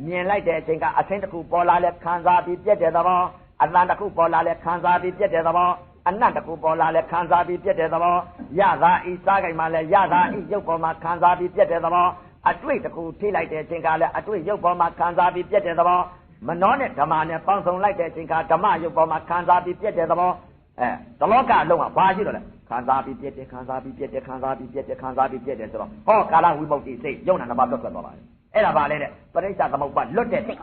[SPEAKER 2] းမြင်လိုက်တဲ့အချိန်ကအသင်းတစ်ခုပေါ်လာလဲခံစားပြီးပြက်တဲ့သဘောအတန်တစ်ခုပေါ်လာလဲခံစားပြီးပြက်တဲ့သဘောအနတ်တစ်ခုပေါ်လာလဲခံစားပြီးပြက်တဲ့သဘောရတာဤစားခိုင်မှလဲရတာဤရုပ်ပေါ်မှာခံစားပြီးပြက်တဲ့သဘောအတွေ့တစ်ခုထိလိုက်တဲ့အချိန်ကလည်းအတွေ့ရုပ်ပေါ်မှာခံစားပြီးပြက်တဲ့သဘောမနောနဲ့ဓမ္မနဲ့ပေါင်းစုံလိုက်တဲ့အချိန်ကဓမ္မရုပ်ပေါ်မှာခံစားပြီးပြက်တဲ့သဘောတလောကအလုံးကဘာရှိတော့လဲခံစားပြီးပြက်တယ်ခံစားပြီးပြက်တယ်ခံစားပြီးပြက်တယ်ခံစားပြီးပြက်တယ်ဆိုတော့ကာလဝိမု ക്തി စိတ်ယုံနာနှစ်ပါးလွတ်ထွက်သွားပါတယ်အဲ့ဒါပါလေတဲ့ပရိစ္ဆသမုပ္ပါလွတ်တဲ့စိတ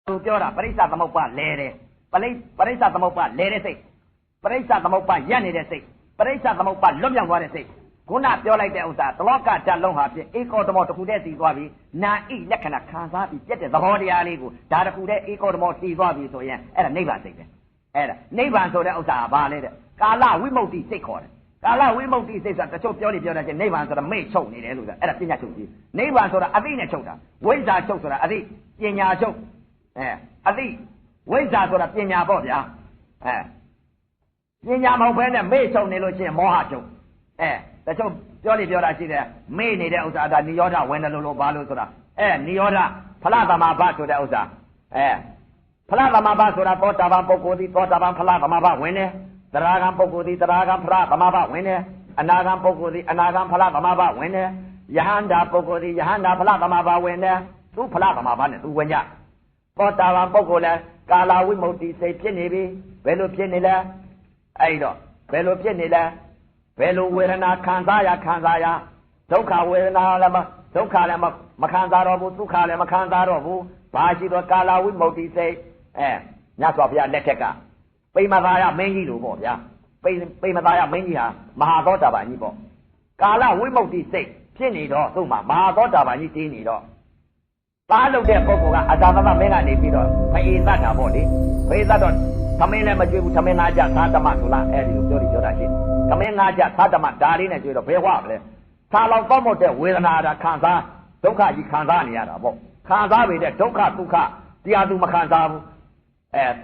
[SPEAKER 2] ်သူပြောတာပရိစ္ဆသမုပ္ပါလဲတယ်ပရိစ္ဆသမုပ္ပါလဲတဲ့စိတ်ပရိစ္ဆသမုပ္ပါရက်နေတဲ့စိတ်ပရိစ္ဆသမုပ္ပါလွတ်မြောက်သွားတဲ့စိတ်ခုနပြောလိုက်တဲ့ဥစ္စာတလောကဓာတ်လုံးဟာဖြင့်ဧကောဓမောတစ်ခုတည်းတည်သွားပြီနာဣလက္ခဏာခံစားပြီးပြက်တဲ့သဘောတရားလေးကိုဒါတစ်ခုတည်းဧကောဓမောတည်သွားပြီဆိုရင်အဲ့ဒါနိဗ္ဗာန်စိတ်ပဲအဲ့ဒါနိဗ္ဗာန်ဆိုတဲ့ဥစ္စာကဘာလဲတဲ့ကာလဝိမု ക്തി စိတ်ခေါ်တယ်ကာလဝိမု ക്തി စိတ်ဆိုတာတချို့ပြောနေပြောတာချင်းနိဗ္ဗာန်ဆိုတာမိတ်ချုပ်နေတယ်လို့ဆိုတာအဲ့ဒါပညာချုပ်ကြီးနိဗ္ဗာန်ဆိုတာအသိနဲ့ချုပ်တာဝိဇ္ဇာချုပ်ဆိုတာအသိပညာချုပ်အသိဝိဇ္ဇာဆိုတာပညာပေါ့ဗျာပညာမဟုတ်ဘဲနဲ့မိတ်ချုပ်နေလို့ရှိရင်မောဟချုပ်တချို့ပြောနေပြောတာရှိတယ်မေ့နေတဲ့ဥစ္စာဒါနိရောဓဝင်တယ်လို့ဘာလို့ဆိုတာနိရောဓဖလသမဘဆိုတဲ့ဥစ္စာဖလသမဘဆိုတာသောတာပန်ပုဂ္ဂိုလ်သည်သောတာပန်ဖလသမဘဝင်တယ်သရဂံပုဂ္ဂိုလ်သည်သရဂံဖလသမဘဝင်တယ်အနာဂံပုဂ္ဂိုလ်သည်အနာဂံဖလသမဘဝင်တယ်ယဟန္တာပုဂ္ဂိုလ်သည်ယဟန္တာဖလသမဘဝင်တယ်သူဖလသမဘနဲ့သူဝင်ကြသောတာပန်ပုဂ္ဂိုလ်လည်းကာလဝိမု ക്തി စိတ်ဖြစ်နေပြီဘယ်လိုဖြစ်နေလဲအဲ့တော့ဘယ်လိုဖြစ်နေလဲဘယ်လိုဝေဒနာခံစားရဒုက္ခဝေဒနာလည်းဒုက္ခလည်းမခံစားတော့ဘူးဒုက္ခလည်းမခံစားတော့ဘူးဘာရှိတော့ကာလဝိမု ക്തി စိတ်မြတ်စွာဘုရားလက်ထက်ကပိမသာယမင်းကြီးလိုပေါ့ဗျာပ ပိမသားရမင်းကြီးဟာမဟာသောတာပန်ကြီးပေါ့ကာလဝိမု ക്തി စိတ်ဖြစ်နေတော့သူ့မှာမဟာသောတာပန်ကြီးတည်နေတော့သားလုပ်တဲ့ပုဂ္ဂိုလ်ကအတာသမမင်းကနေပြီးတော့ဖေးသတ်တာပေါ့လေဖေးသတ်တော့သမင်းလည်းမကျွေးဘူးသမင်းငါးကြသာတမဆိုလားအဲ့ဒီလိုပြောတာရှိသမင်းငါးကြသာတမဒါလေးနဲ့ကျွေးတော့ဘယ်ဝမလဲသာလောက်တော့မဟုတ်တဲ့ဝေဒနာတာခံစားဒုက္ခကြီးခံစားနေရတာပေါ့ခံစားပေတဲ့ဒုက္ခဒုက္ခတရားသူမခံစားဘူး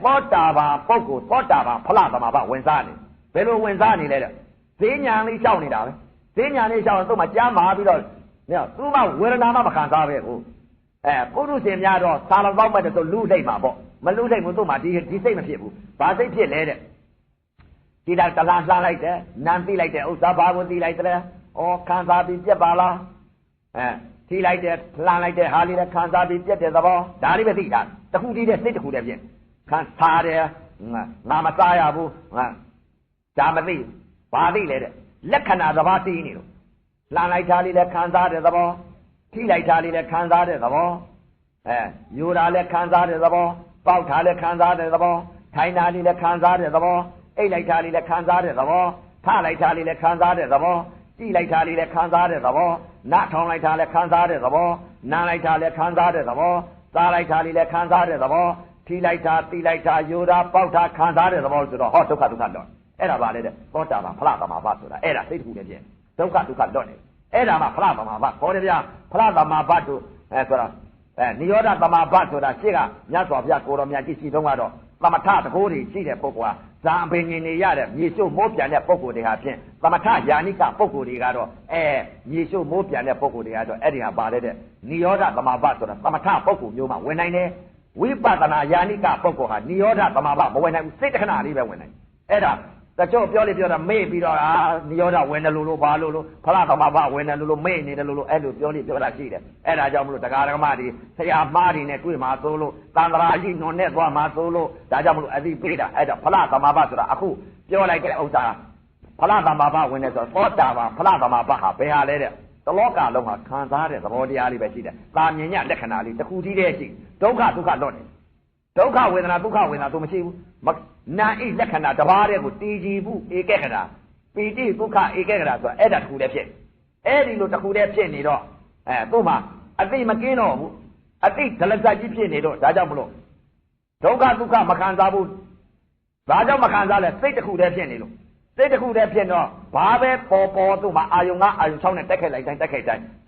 [SPEAKER 2] သောတာပန်ပုဂ္ဂိုလ်သောတာပန်ဖလားသမဘာဝင်စားနေဘယ်လိုဝင်စားနေလဲတဲ့ဈေးညာလေးရှောက်နေတာပဲဈေးညာလေးရှောက်တော့သူ့မှာကြားမာပြီးတော့သူ့မှာဝေဒနာမှမခံစားပဲကိုပုရုษင်များတော့သာလောက်တော့မဲ့ဆိုလူလိမ့်မှာပေါ့မလူလိမ့်ဘူးသူ့မှာဒီစိတ်မဖြစ်ဘူးဘာစိတ်ဖြစ်လဲတဲ့ဒီတော့တလားလှလိုက်တယ်နံသိလိုက်တဲ့ဥစ္စာဘာကိုသိလိုက်တယ်ဩခံစားပြီးပြက်ပါလားထိလိုက်တဲ့လှမ်းလိုက်တဲ့ဟာလေးလည်းခံစားပြီးပြက်တဲ့သဘောဒါလေးပဲသိတာတခုတည်းတဲ့စိတ်တခုတည်းဖြစ်ခံစားတယ်ငါမစားရဘူးဒါမသိဘာသိလဲတဲ့လက္ခဏာသဘာသိနေလို့လှမ်းလိုက်တာလေးလည်းခံစားတဲ့သဘောထိလိုက်တာလေးလည်းခံစားတဲ့သဘောယူတာလည်းခံစားတဲ့သဘောပေါက်တာလည်းခံစားတဲ့သဘောထိုင်တာလေးလည်းခံစားတဲ့သဘောအိတ်လိုက်တာလေးလည်းခံစားတဲ့သဘောထလိုက်တာလေးလည်းခံစားတဲ့သဘောကြည့်လိုက်တာလေးလည်းခံစားတဲ့သဘောနားထောင်လိုက်တာလည်းခံစားတဲ့သဘောနားလိုက်တာလည်းခံစားတဲ့သဘောစားလိုက်တာလေးလည်းခံစားတဲ့သဘောထိလိုက်တာတိလိုက်တာယူတာပေါက်တာခံစားတဲ့သဘောဆိုတော့ဟောဒုက္ခဒုက္ခတော့အဲ့ဒါပါလေတဲ့သောတာပန်ဖလားသမဘာဆိုတာအဲ့ဒါစိတ်တစ်ခုတည်းပြင်ဒုက္ခဒုက္ခတော့နေအဲ့ဒါမှဖလားသမဘာခေါ်တယ်ဗျာဖလားသမဘာတို့ဆိုတာနိရောဓသမဘာဆိုတာရှေ့ကမြတ်စွာဘုရားကိုတော်မြတ်ကြီးရှိတုန်းကတော့သမထတကိုးတွေရှိတဲ့ပုဂ္ဂိုလ်ဟာဇာအပင်ငင်နေရတဲ့မြေရှုမိုးပြန်တဲ့ပုဂ္ဂိုလ်တွေဟာဖြင့်သမထယာနိကပုဂ္ဂိုလ်တွေကတော့မြေရှုမိုးပြန်တဲ့ပုဂ္ဂိုလ်တွေကတော့အဲ့ဒီဟာပါလေတဲ့နိရောဓသမဘာဆိုတာသမထပုဂ္ဂိုလ်မျိုးမှဝင်နိုင်တယ်ဝိပဿနာယာနိကပုဂ္ဂိုလ်ဟာနိရောဓသမဘာမဝင်နိုင်ဘူးစိတ်တခဏလေးပဲဝင်နိုင်အဲ့ဒါတချို့ပြောတာမေ့ပြီးတော့နိရောဓဝင်တယ်လို့ဘာလို့ဖလားသမဘာဝင်တယ်လို့မေ့နေတယ်လို့အဲ့လိုပြောတာရှိတယ်အဲ့ဒါကြောင့်မလို့တရားဓမ္မတွေဆရာမားတွေနဲ့တွေ့မှာသို့လို့တန်ត្រာကြီးနွန်နဲ့သွားမှာသို့လို့ဒါကြောင့်မလို့အသိပေးတာအဲ့ဒါဖလားသမဘာဆိုတာအခုပြောလိုက်တဲ့ဥစ္စာဖလားသမဘာဝင်တယ်ဆိုတော့သောတာပန်ဖလားသမဘာဟာဘယ်ဟာလဲတဲ့တလောကလုံးဟာခံစားတဲ့သဘောတရားလေးပဲရှိတယ်။သာမြင်ညလက္ခဏာလေးတစ်ခုတည်းတည်းရှိဒုက္ခဒုက္ခလွတ်နေဒုက္ခဝေဒနာဒုက္ခဝေဒနာတို့မရှိဘူး။နာဣလက္ခဏာတစ်ပါးတည်းကိုတည်ကြည်မှုဧကခဏပီတိဒုက္ခဧကခဏဆိုတာအဲ့ဒါတစ်ခုတည်းဖြစ်အဲ့ဒီလိုတစ်ခုတည်းဖြစ်နေတော့သူ့မှာအသိမကင်းတော့ဘူးအသိဒလဇတ်ကြီးဖြစ်နေတော့ဒါကြောင့်မလို့ဒုက္ခဒုက္ခမခံစားဘူးဒါကြောင့်မခံစားလဲစိတ်တစ်ခုတည်းဖြစ်နေလို့စိတ်တစ်ခုတည်းဖြစ်တော့ဘာပဲပေါ်သူ့မှာအာယုံ6နဲ့တက်ခဲ့လိုက်တိုင်း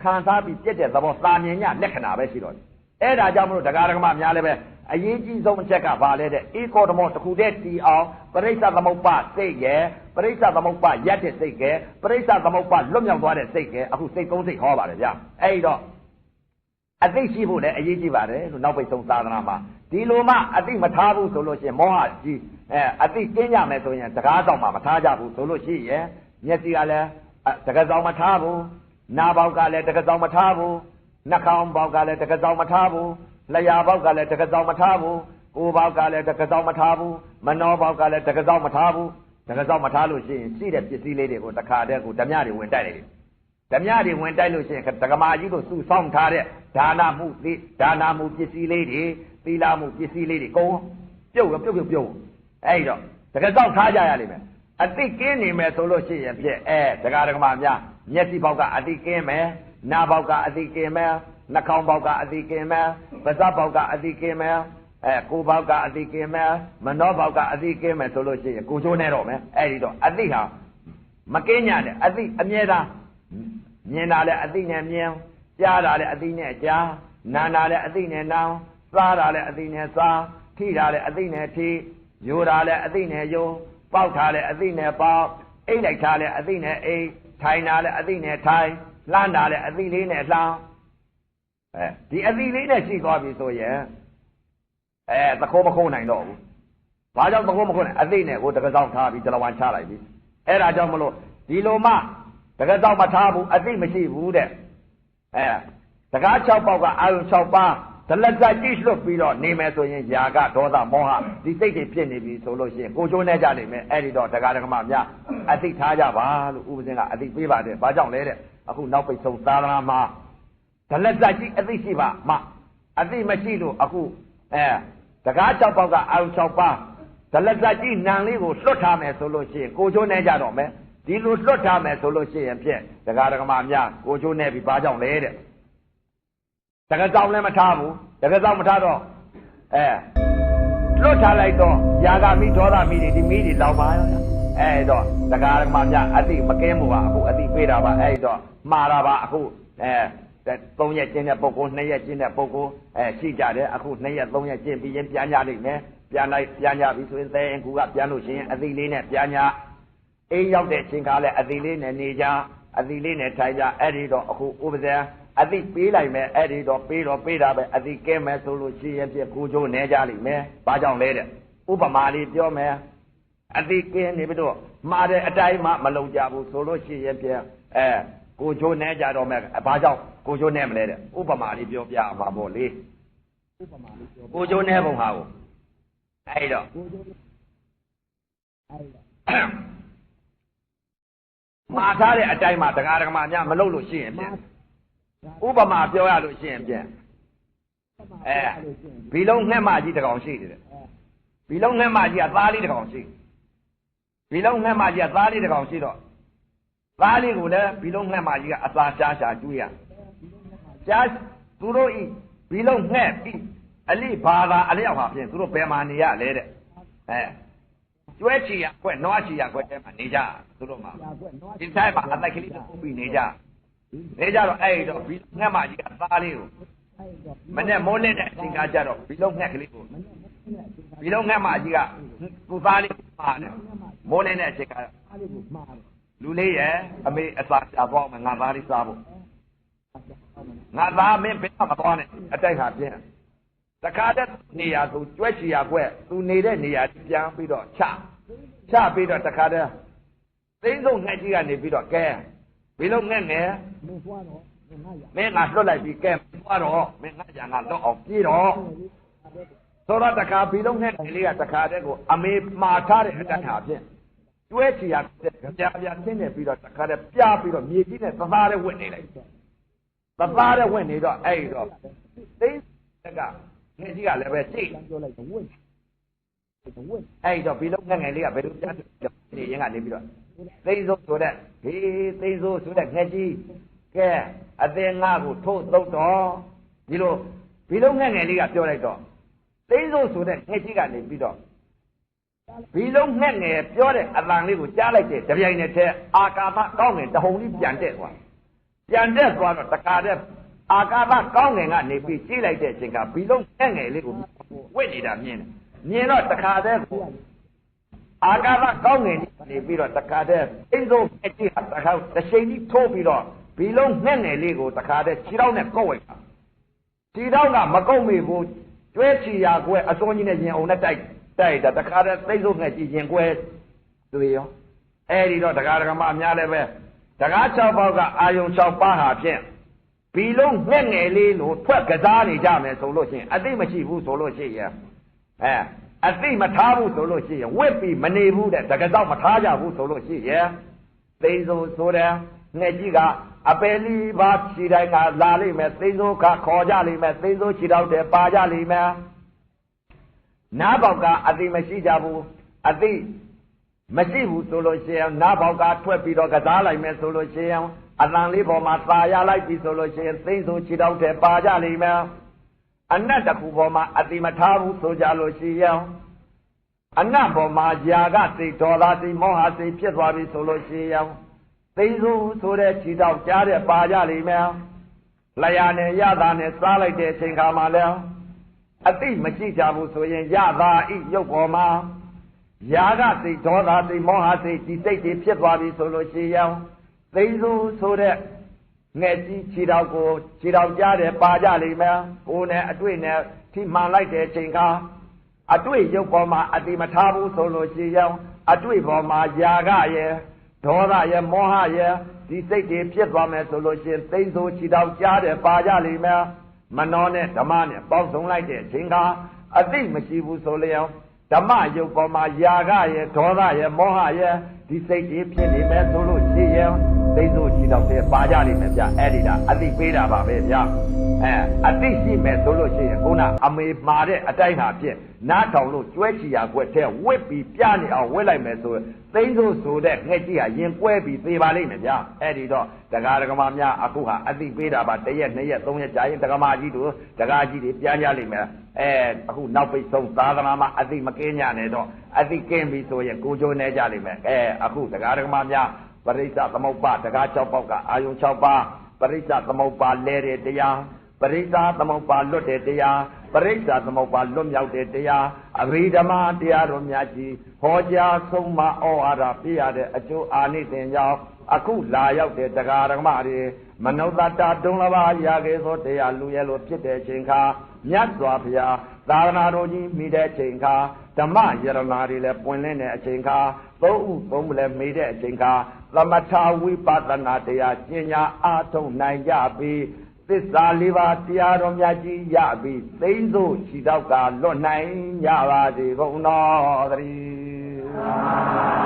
[SPEAKER 2] ခံစားပြီးပြည့်တဲ့သဘောသာမြင်ညလက္ခဏာပဲရှိတော့တယ်အဲ့ဒါကြောင့်မလို့တရားဓမ္မများလည်းပဲအရေးကြီးဆုံးအချက်ကဘာလဲတဲ့ဧကောဓမောတစ်ခုတည်းတည်အောင်ပရိစ္ဆသမုပ္ပါစိတ်ရဲ့ပရိစ္ဆသမုပ္ပါရက်တဲ့စိတ်ကဲပရိစ္ဆသမုပ္ပါလွတ်မြောက်သွားတဲ့စိတ်ကဲအခုစိတ်3စိတ်ဟောပါတယ်ဗျအဲ့တော့အသိရှိဖို့လည်းအရေးကြီးပါတယ်လို့နောက်ပိတ်ဆုံးသာသနာမှာဒီလိုမှအသိမထားဘူးဆိုလို့ရှိရင်မောဟကြီးအသိကျင်းကြမယ်ဆိုရင်တကားဆောင်မှမထားကြဘူးဆိုလို့ရှိရင်မျက်စိကလည်းတကားဆောင်မထားဘူးနားပေါက်ကလည်းတကားဆောင်မထားဘူးနှာခေါင်းပေါက်ကလည်းတကားဆောင်မထားဘူးလျှာပေါက်ကလည်းတကားဆောင်မထားဘူးကိုယ်ပေါက်ကလည်းတကားဆောင်မထားဘူးမနှောပေါက်ကလည်းတကားဆောင်မထားဘူးတကားဆောင်မထားလို့ရှိရင်ရှိတဲ့ပစ္စည်းလေးတွေကိုတခါတည်းကိုဓမြတွေဝင်တိုက်လိုက်ဓမြတွေဝင်တိုက်လို့ရှိရင်တက္ကမကြီးတို့စုဆောင်ထားတဲ့ဒါနမှုပစ္စည်းလေးတွေသီလမှုပစ္စည်းလေးတွေကုန်ပြုတ်အဲ့တော့တကယ်တော့ထားကြရလိမ့်မယ်အတိကင်းနေမယ်ဆိုလို့ရှိရင်ဖြင့်တရားဓမ္မများမျက်စိပေါက်ကအတိကင်းမယ်နားပေါက်ကအတိကင်းမယ်နှာခေါင်းပေါက်ကအတိကင်းမယ်ပါးစပ်ပေါက်ကအတိကင်းမယ်ကိုယ်ပေါက်ကအတိကင်းမယ်မနှောပေါက်ကအတိကင်းမယ်ဆိုလို့ရှိရင်ကိုချိုးနေတော့မယ်အဲ့ဒီတော့အတိဟာမကင်းညတဲ့အတိအမြဲတမ်းမြင်တာလည်းအတိနဲ့မြင်ကြားတာလည်းအတိနဲ့ကြားနားတာလည်းအတိနဲ့နားစားတာလည်းအတိနဲ့စားထိတာလည်းအသိနဲ့ထိယူတာလည်းအသိနဲ့ယူပေါက်တာလည်းအသိနဲ့ပေါက်အိတ်လိုက်တာလည်းအသိနဲ့အိတ်ထိုင်တာလည်းအသိနဲ့ထိုင်လှမ်းတာလည်းအသိလေးနဲ့လှမ်းဒီအသိလေးနဲ့ရှိသွားပြီဆိုရင်သခိုးမခုံးနိုင်တော့ဘူးဘာကြောင့်သခိုးမခုံးနိုင်အသိနဲ့ကိုတကယ်ဆောင်ထားပြီးကြလဝါချလိုက်ပြီအဲ့ဒါကြောင့်မလို့ဒီလိုမှတကယ်ဆောင်မထားဘူးအသိမရှိဘူးတဲ့တကား6ပေါက်ကအာယုံ6ပါးဒလဇတ်ကြီးလွတ်ပြီးတော့နေမယ်ဆိုရင်ຢာကဒေါသမောဟဒီစိတ်တွေဖြစ်နေပြီဆိုလို့ရှိရင်ကိုချိုးနေကြလိမ့်မယ်အဲ့ဒီတော့တရားဓမ္မများအသိထားကြပါလို့ဥပဇင်းကအသိပေးပါတယ်ဘာကြောင့်လဲတဲ့အခုနောက်ပိတ်ဆုံးသာသနာမှာဒလဇတ်ကြီးအသိရှိပါမှအသိမရှိလို့အခုတကား6ပေါက်ကအာယုံ6ပါးဒ ဇလက်စကြီးနံလေးကိုလွတ်ထားမယ်ဆိုလို့ရှိရင်ကိုချိုးနေကြတော့မယ်ဒီလိုလွတ်ထားမယ်ဆိုလို့ရှိရင်ဖြင့်ဒကာဒကမများကိုချိုးနေပြီဘာကြောင့်လဲတဲ့တကယ်ကြောင့်လည်းမထားဘူးတကယ်ကြောင့်မထားတော့လွတ်ထားလိုက်တော့ယာဂမိဒေါသမီတွေဒီမီတွေလောင်ပါရောအဲ့တော့ဒကာဒကမများအတိမကင်းမှုပါအခုအတိပေးတာပါအဲ့တော့မှားတာပါအခု3ရက်ကျင်းတဲ့ပုဂ္ဂိုလ်2ရက်ကျင်းတဲ့ပုဂ္ဂိုလ်ရှိကြတယ်အခု2ရက်3ရက်ကျင်းပြီးရင်ပြန်ကြလိမ့်မယ်ပြန်ကြပြီဆိုရင်သဲကူကပြန်လို့ရှိရင်အသီလေးနဲ့ပြန်ကြအိမ်ရောက်တဲ့အချိန်ကလည်းအသီလေးနဲ့နေကြအသီလေးနဲ့ထိုင်ကြအဲ့ဒီတော့အခုဥပဇံအသီပေးလိုက်မယ်အဲ့ဒီတော့ပေးတာပဲအသီကဲမယ်ဆိုလို့ရှိရင်ပြကိုချိုးနေကြလိမ့်မယ်ဘာကြောင့်လဲတဲ့ဥပမာလေးပြောမယ်အသီကင်းနေပြီးတော့မှားတဲ့အတိုင်းမှမလုံကြဘူးဆိုလို့ရှိရင်ပြကိုချိုးနေကြတော့မယ်ဘာကြောင့်ကိုချိုးနေမလဲတဲ့ဥပမာလေးပြောပြမှာပေါ့လေဥပမာလေးပြောကိုချိုးနေပုံဟာကိုအဲ့တော့မှားထားတဲ့အတိုင်းမှာဒကာဒကမများမလုပ်လို့ရှိရင်ဖြင့်ဥပမာပြောရလို့ရှိရင်ဖြင့်ဘီလုံးငှက်မကြီးတစ်ကောင်ရှိတယ်ဘီလုံးငှက်မကြီးကသားလေးတစ်ကောင်ရှိဘီလုံးငှက်မကြီးကသားလေးတစ်ကောင်ရှိတော့သားလေးကိုလည်းဘီလုံးငှက်မကြီးကအစာရှာကျွေးရရှားသူတို့ဤဘီလုံးငှက်ပြီးအလိဘာသာအလျောက်ဟာဖြင့်သူတို့ဘယ်မှာနေရလဲတဲ့ကျွဲချီရကွက်နွားချီရကွက်တဲမှာနေကြသူတို့မှာဒီတိုင်းမှာအတိုက်ကလေးပုတ်ပြီးနေကြတော့အဲ့တော့ဘီငှက်မကြီးကသားလေးကိုမနဲ့မိုးနဲ့တဲ့အချိန်ကကြတော့ဘီလုံးငှက်ကလေးကိုဘီလုံးငှက်မကြီးကသူ့သားလေးမှာတယ်မိုးနဲ့တဲ့အချိန်ကလူလေးရဲ့အမေအစာရှာသွားမယ်ငါသားလေးစားဖို့ငါသားမင်းဘယ်မှမသွားနဲ့အတိုက်ဟာပြင်းတခါတည်းနေရာသူကျွဲချီရကွက်သူနေတဲ့နေရာပြန်ပြီးတော့ချပြီးတော့တခါတည်းသိန်းဆုံးငှက်ကြီးကနေပြီးတော့ကဲဘီလုံးငှက်ငယ်မင်းငါလွတ်လိုက်ပြီးကဲသွားတော့မင်းငါညာငါတော့အောင်ပြေးတော့ဆိုတော့တခါဘီလုံးငှက်လေးကတခါတည်းကိုအမေမှားထားတဲ့အတိုက်ဟာဖြင့်ကျွဲချီရပြဆင်းနေပြီးတော့တခါတည်းပြပြီးတော့မြေကြီးနဲ့သသားနဲ့ဝင်နေလိုက်သသားနဲ့ဝင်နေတော့အဲ့တော့သိန်းကငယ်ကြီးကလည်းပဲကြိတ်ပြောလိုက်တော့ဝင့်အဲ့တော့ဘီလုံးငယ်လေးကဘယ်လိုကြားနေရင်ကနေပြီးတော့သိန်းစိုးဆိုတဲ့ဟေးသိန်းစိုးဆိုတဲ့ငယ်ကြီးကဲအသင်ငါ့ကိုထိုးသုတ်တော့ဒီလိုဘီလုံးငယ်လေးကပြောလိုက်တော့သိန်းစိုးဆိုတဲ့ငယ်ကြီးကနေပြီးတော့ဘီလုံးငယ်ပြောတဲ့အတန်လေးကိုကြားလိုက်တဲ့တပြိုင်နက်တည်းအာကာသကောင်းငယ်တဟုန်ကြီးပြန်တက်သွားတော့တခါတည်းအာကာသကောင်းငယ်ကနေပြီးကြည့်လိုက်တဲ့အချိန်ကဘီလုံးငယ်လေးကိုဝင့်နေတာမြင်တော့တခါတည်းအာကာသကောင်းငယ်နေပြီးတော့တခါတည်းသိန်းစိုးအကြည့်ဟာတခါတစ်ချိန်ကြီးထိုးပြီးတော့ဘီလုံးငယ်လေးကိုတခါတည်းခြေထောက်နဲ့ကောက်ဝိုက်တာခြေထောက်ကမကုတ်မိဘူးကျွဲချီရကွဲအစွန်းကြီးနဲ့ရင်အောင်နဲ့တိုက်တာတခါတည်းသိန်းစိုးငယ်ကြည့်ရင်ကွဲတွေ့ရောအဲ့ဒီတော့ဒကာဒကမအများလည်းပဲဒကာ6ပေါက်ကအာယုံ6ပါးဟာဖြင့်ဘီလုံးငှက်ငယ်လေးလို့ထွက်ကစားနေကြမယ်ဆိုလို့ရှိရင်အသိမရှိဘူးဆိုလို့ရှိရင်အသိမထားဘူးဆိုလို့ရှိရင်ဝစ်ပြီးမနေဘူးတဲ့တကယ်တော့မထားကြဘူးဆိုလို့ရှိရင်သိန်းစိုးဆိုတဲ့ငှက်ကြီးကအပယ်လီပါခြေတိုင်းကလာလိမ့်မယ်သိန်းစိုးကခေါ်ကြလိမ့်မယ်သိန်းစိုးခြေတော့တယ်ပါကြလိမ့်မယ်နားပေါက်ကအသိမရှိကြဘူးအသိမရှိဘူးဆိုလို့ရှိရင်နားပေါက်ကထွက်ပြီးတော့ကစားလိုက်မယ်ဆိုလို့ရှိရင်အတန်လေးပေါ်မှာသာရလိုက်ပြီဆိုလို့ရှိရင်သိန်းစိုးခြေတော့တယ်ပါကြလိမ့်မယ်အနတ်တစ်ခုပေါ်မှာအတိမထားဘူးဆိုကြလို့ရှိရင်အနတ်ပေါ်မှာຢာကစိတ်ဒေါသစိတ်မောဟစိတ်ဖြစ်သွားပြီဆိုလို့ရှိရင်သိန်းစိုးဆိုတဲ့ခြေတော့ကြားတဲ့ပါကြလိမ့်မယ်လျာနဲ့ရတာနဲ့စားလိုက်တဲ့အချိန်ခါမှာလဲအတိမရှိကြဘူးဆိုရင်ရတာဤရုပ်ပေါ်မှာຢာကစိတ်ဒေါသစိတ်မောဟစိတ်ဒီစိတ်တွေဖြစ်သွားပြီဆိုလို့ရှိရင်သိန်းစိုးဆိုတဲ့ငှက်ကြီးခြေတော်ကိုခြေတော်ကြားတယ်ပါကြလိမ့်မယ်ကိုယ်နဲ့အတွေ့နဲ့ထိမှန်လိုက်တဲ့အချိန်ကအတွေ့ရုပ်ပေါ်မှာအတိမထားဘူးဆိုလို့ရှိရင်အတွေ့ပေါ်မှာຢာကရဲ့ဒေါသရဲ့မောဟရဲ့ဒီစိတ်တွေဖြစ်သွားမယ်ဆိုလို့ရှိရင်သိန်းစိုးခြေတော်ကြားတယ်ပါကြလိမ့်မယ်မနောနဲ့ဓမ္မနဲ့ပေါင်းစုံလိုက်တဲ့အချိန်ကအတိမရှိဘူးဆိုလျောင်းဓမ္မရုပ်ပေါ်မှာຢာကရဲ့ဒေါသရဲ့မောဟရဲ့ဒီစိတ်တွေဖြစ်နေမယ်ဆိုလို့ရှိရင်သိစိုးချီတော့တဲ့ပါကြလိမ့်မယ်ဗျအဲ့ဒီဒါအသိပေးတာပါပဲဗျအသိရှိမယ်ဆိုလို့ရှိရင်ခုနအမေမှာတဲ့အတိုင်းဟာဖြစ် နားထောင်လို့ကျွဲချီရကွက်ထဲဝစ်ပြီးပြနေအောင်ဝစ်လိုက်မယ်ဆိုသိန်းစိုးဆိုတဲ့ငှက်ကြီးဟာရင်ကွဲပြီးသေပါလိမ့်မယ်ဗျာအဲ့ဒီတော့ဒကာဒကမများအခုဟာအသိပေးတာပါ1ရက်2ရက်3ရက်ကြာရင်ဒကမကြီးတို့ဒကာကြီးတွေပြန်ကြလိမ့်မယ်အခုနောက်ပိတ်ဆုံးသာသနာမှာအသိမကင်းညနဲ့တော့အသိကင်းပြီဆိုရင်ကိုကျိုးနေကြလိမ့်မယ်အခုဒကာဒကမများပရိစ္ဆသမုပ္ပါဒကာ6ပေါက်ကအာယုံ6ပါးပရိစ္ဆသမုပ္ပါလဲတဲ့တရားပရိစ္ဆသမုပ္ပါလွတ်တဲ့တရားပရိစ္ဆသမုပ္ပါလွတ်မြောက်တဲ့တရားအဘိဓမ္မာတရားတော်များကြီးဟောကြားဆုံးမဩဝါဒပြရတဲ့အကျိုးအာနိသင်ကြောင့်အခုလာရောက်တဲ့တရားဓမ္မတွေမနုဿတာဒုံလဘာရာကေသောတရားလူရဲလိုဖြစ်တဲ့ချိန်ခါမြတ်စွာဘုရားသာသနာတော်ကြီးမိတဲ့ချိန်ခါဓမ္မယရနာတွေလည်းပွင့်လင်းတဲ့အချိန်ခါသုံးဥသုံးလည်းမိတဲ့အချိန်ခါသမထဝိပဿနာတရားကျင့်ညာအားထုတ်နိုင်ကြပြီသစ္စာလေးပါးတရားတော်များကြီးရပြီသိမ့်စို့ခြိတော့ကလွတ်နိုင်ကြပါစေကုန်တော်သတည်း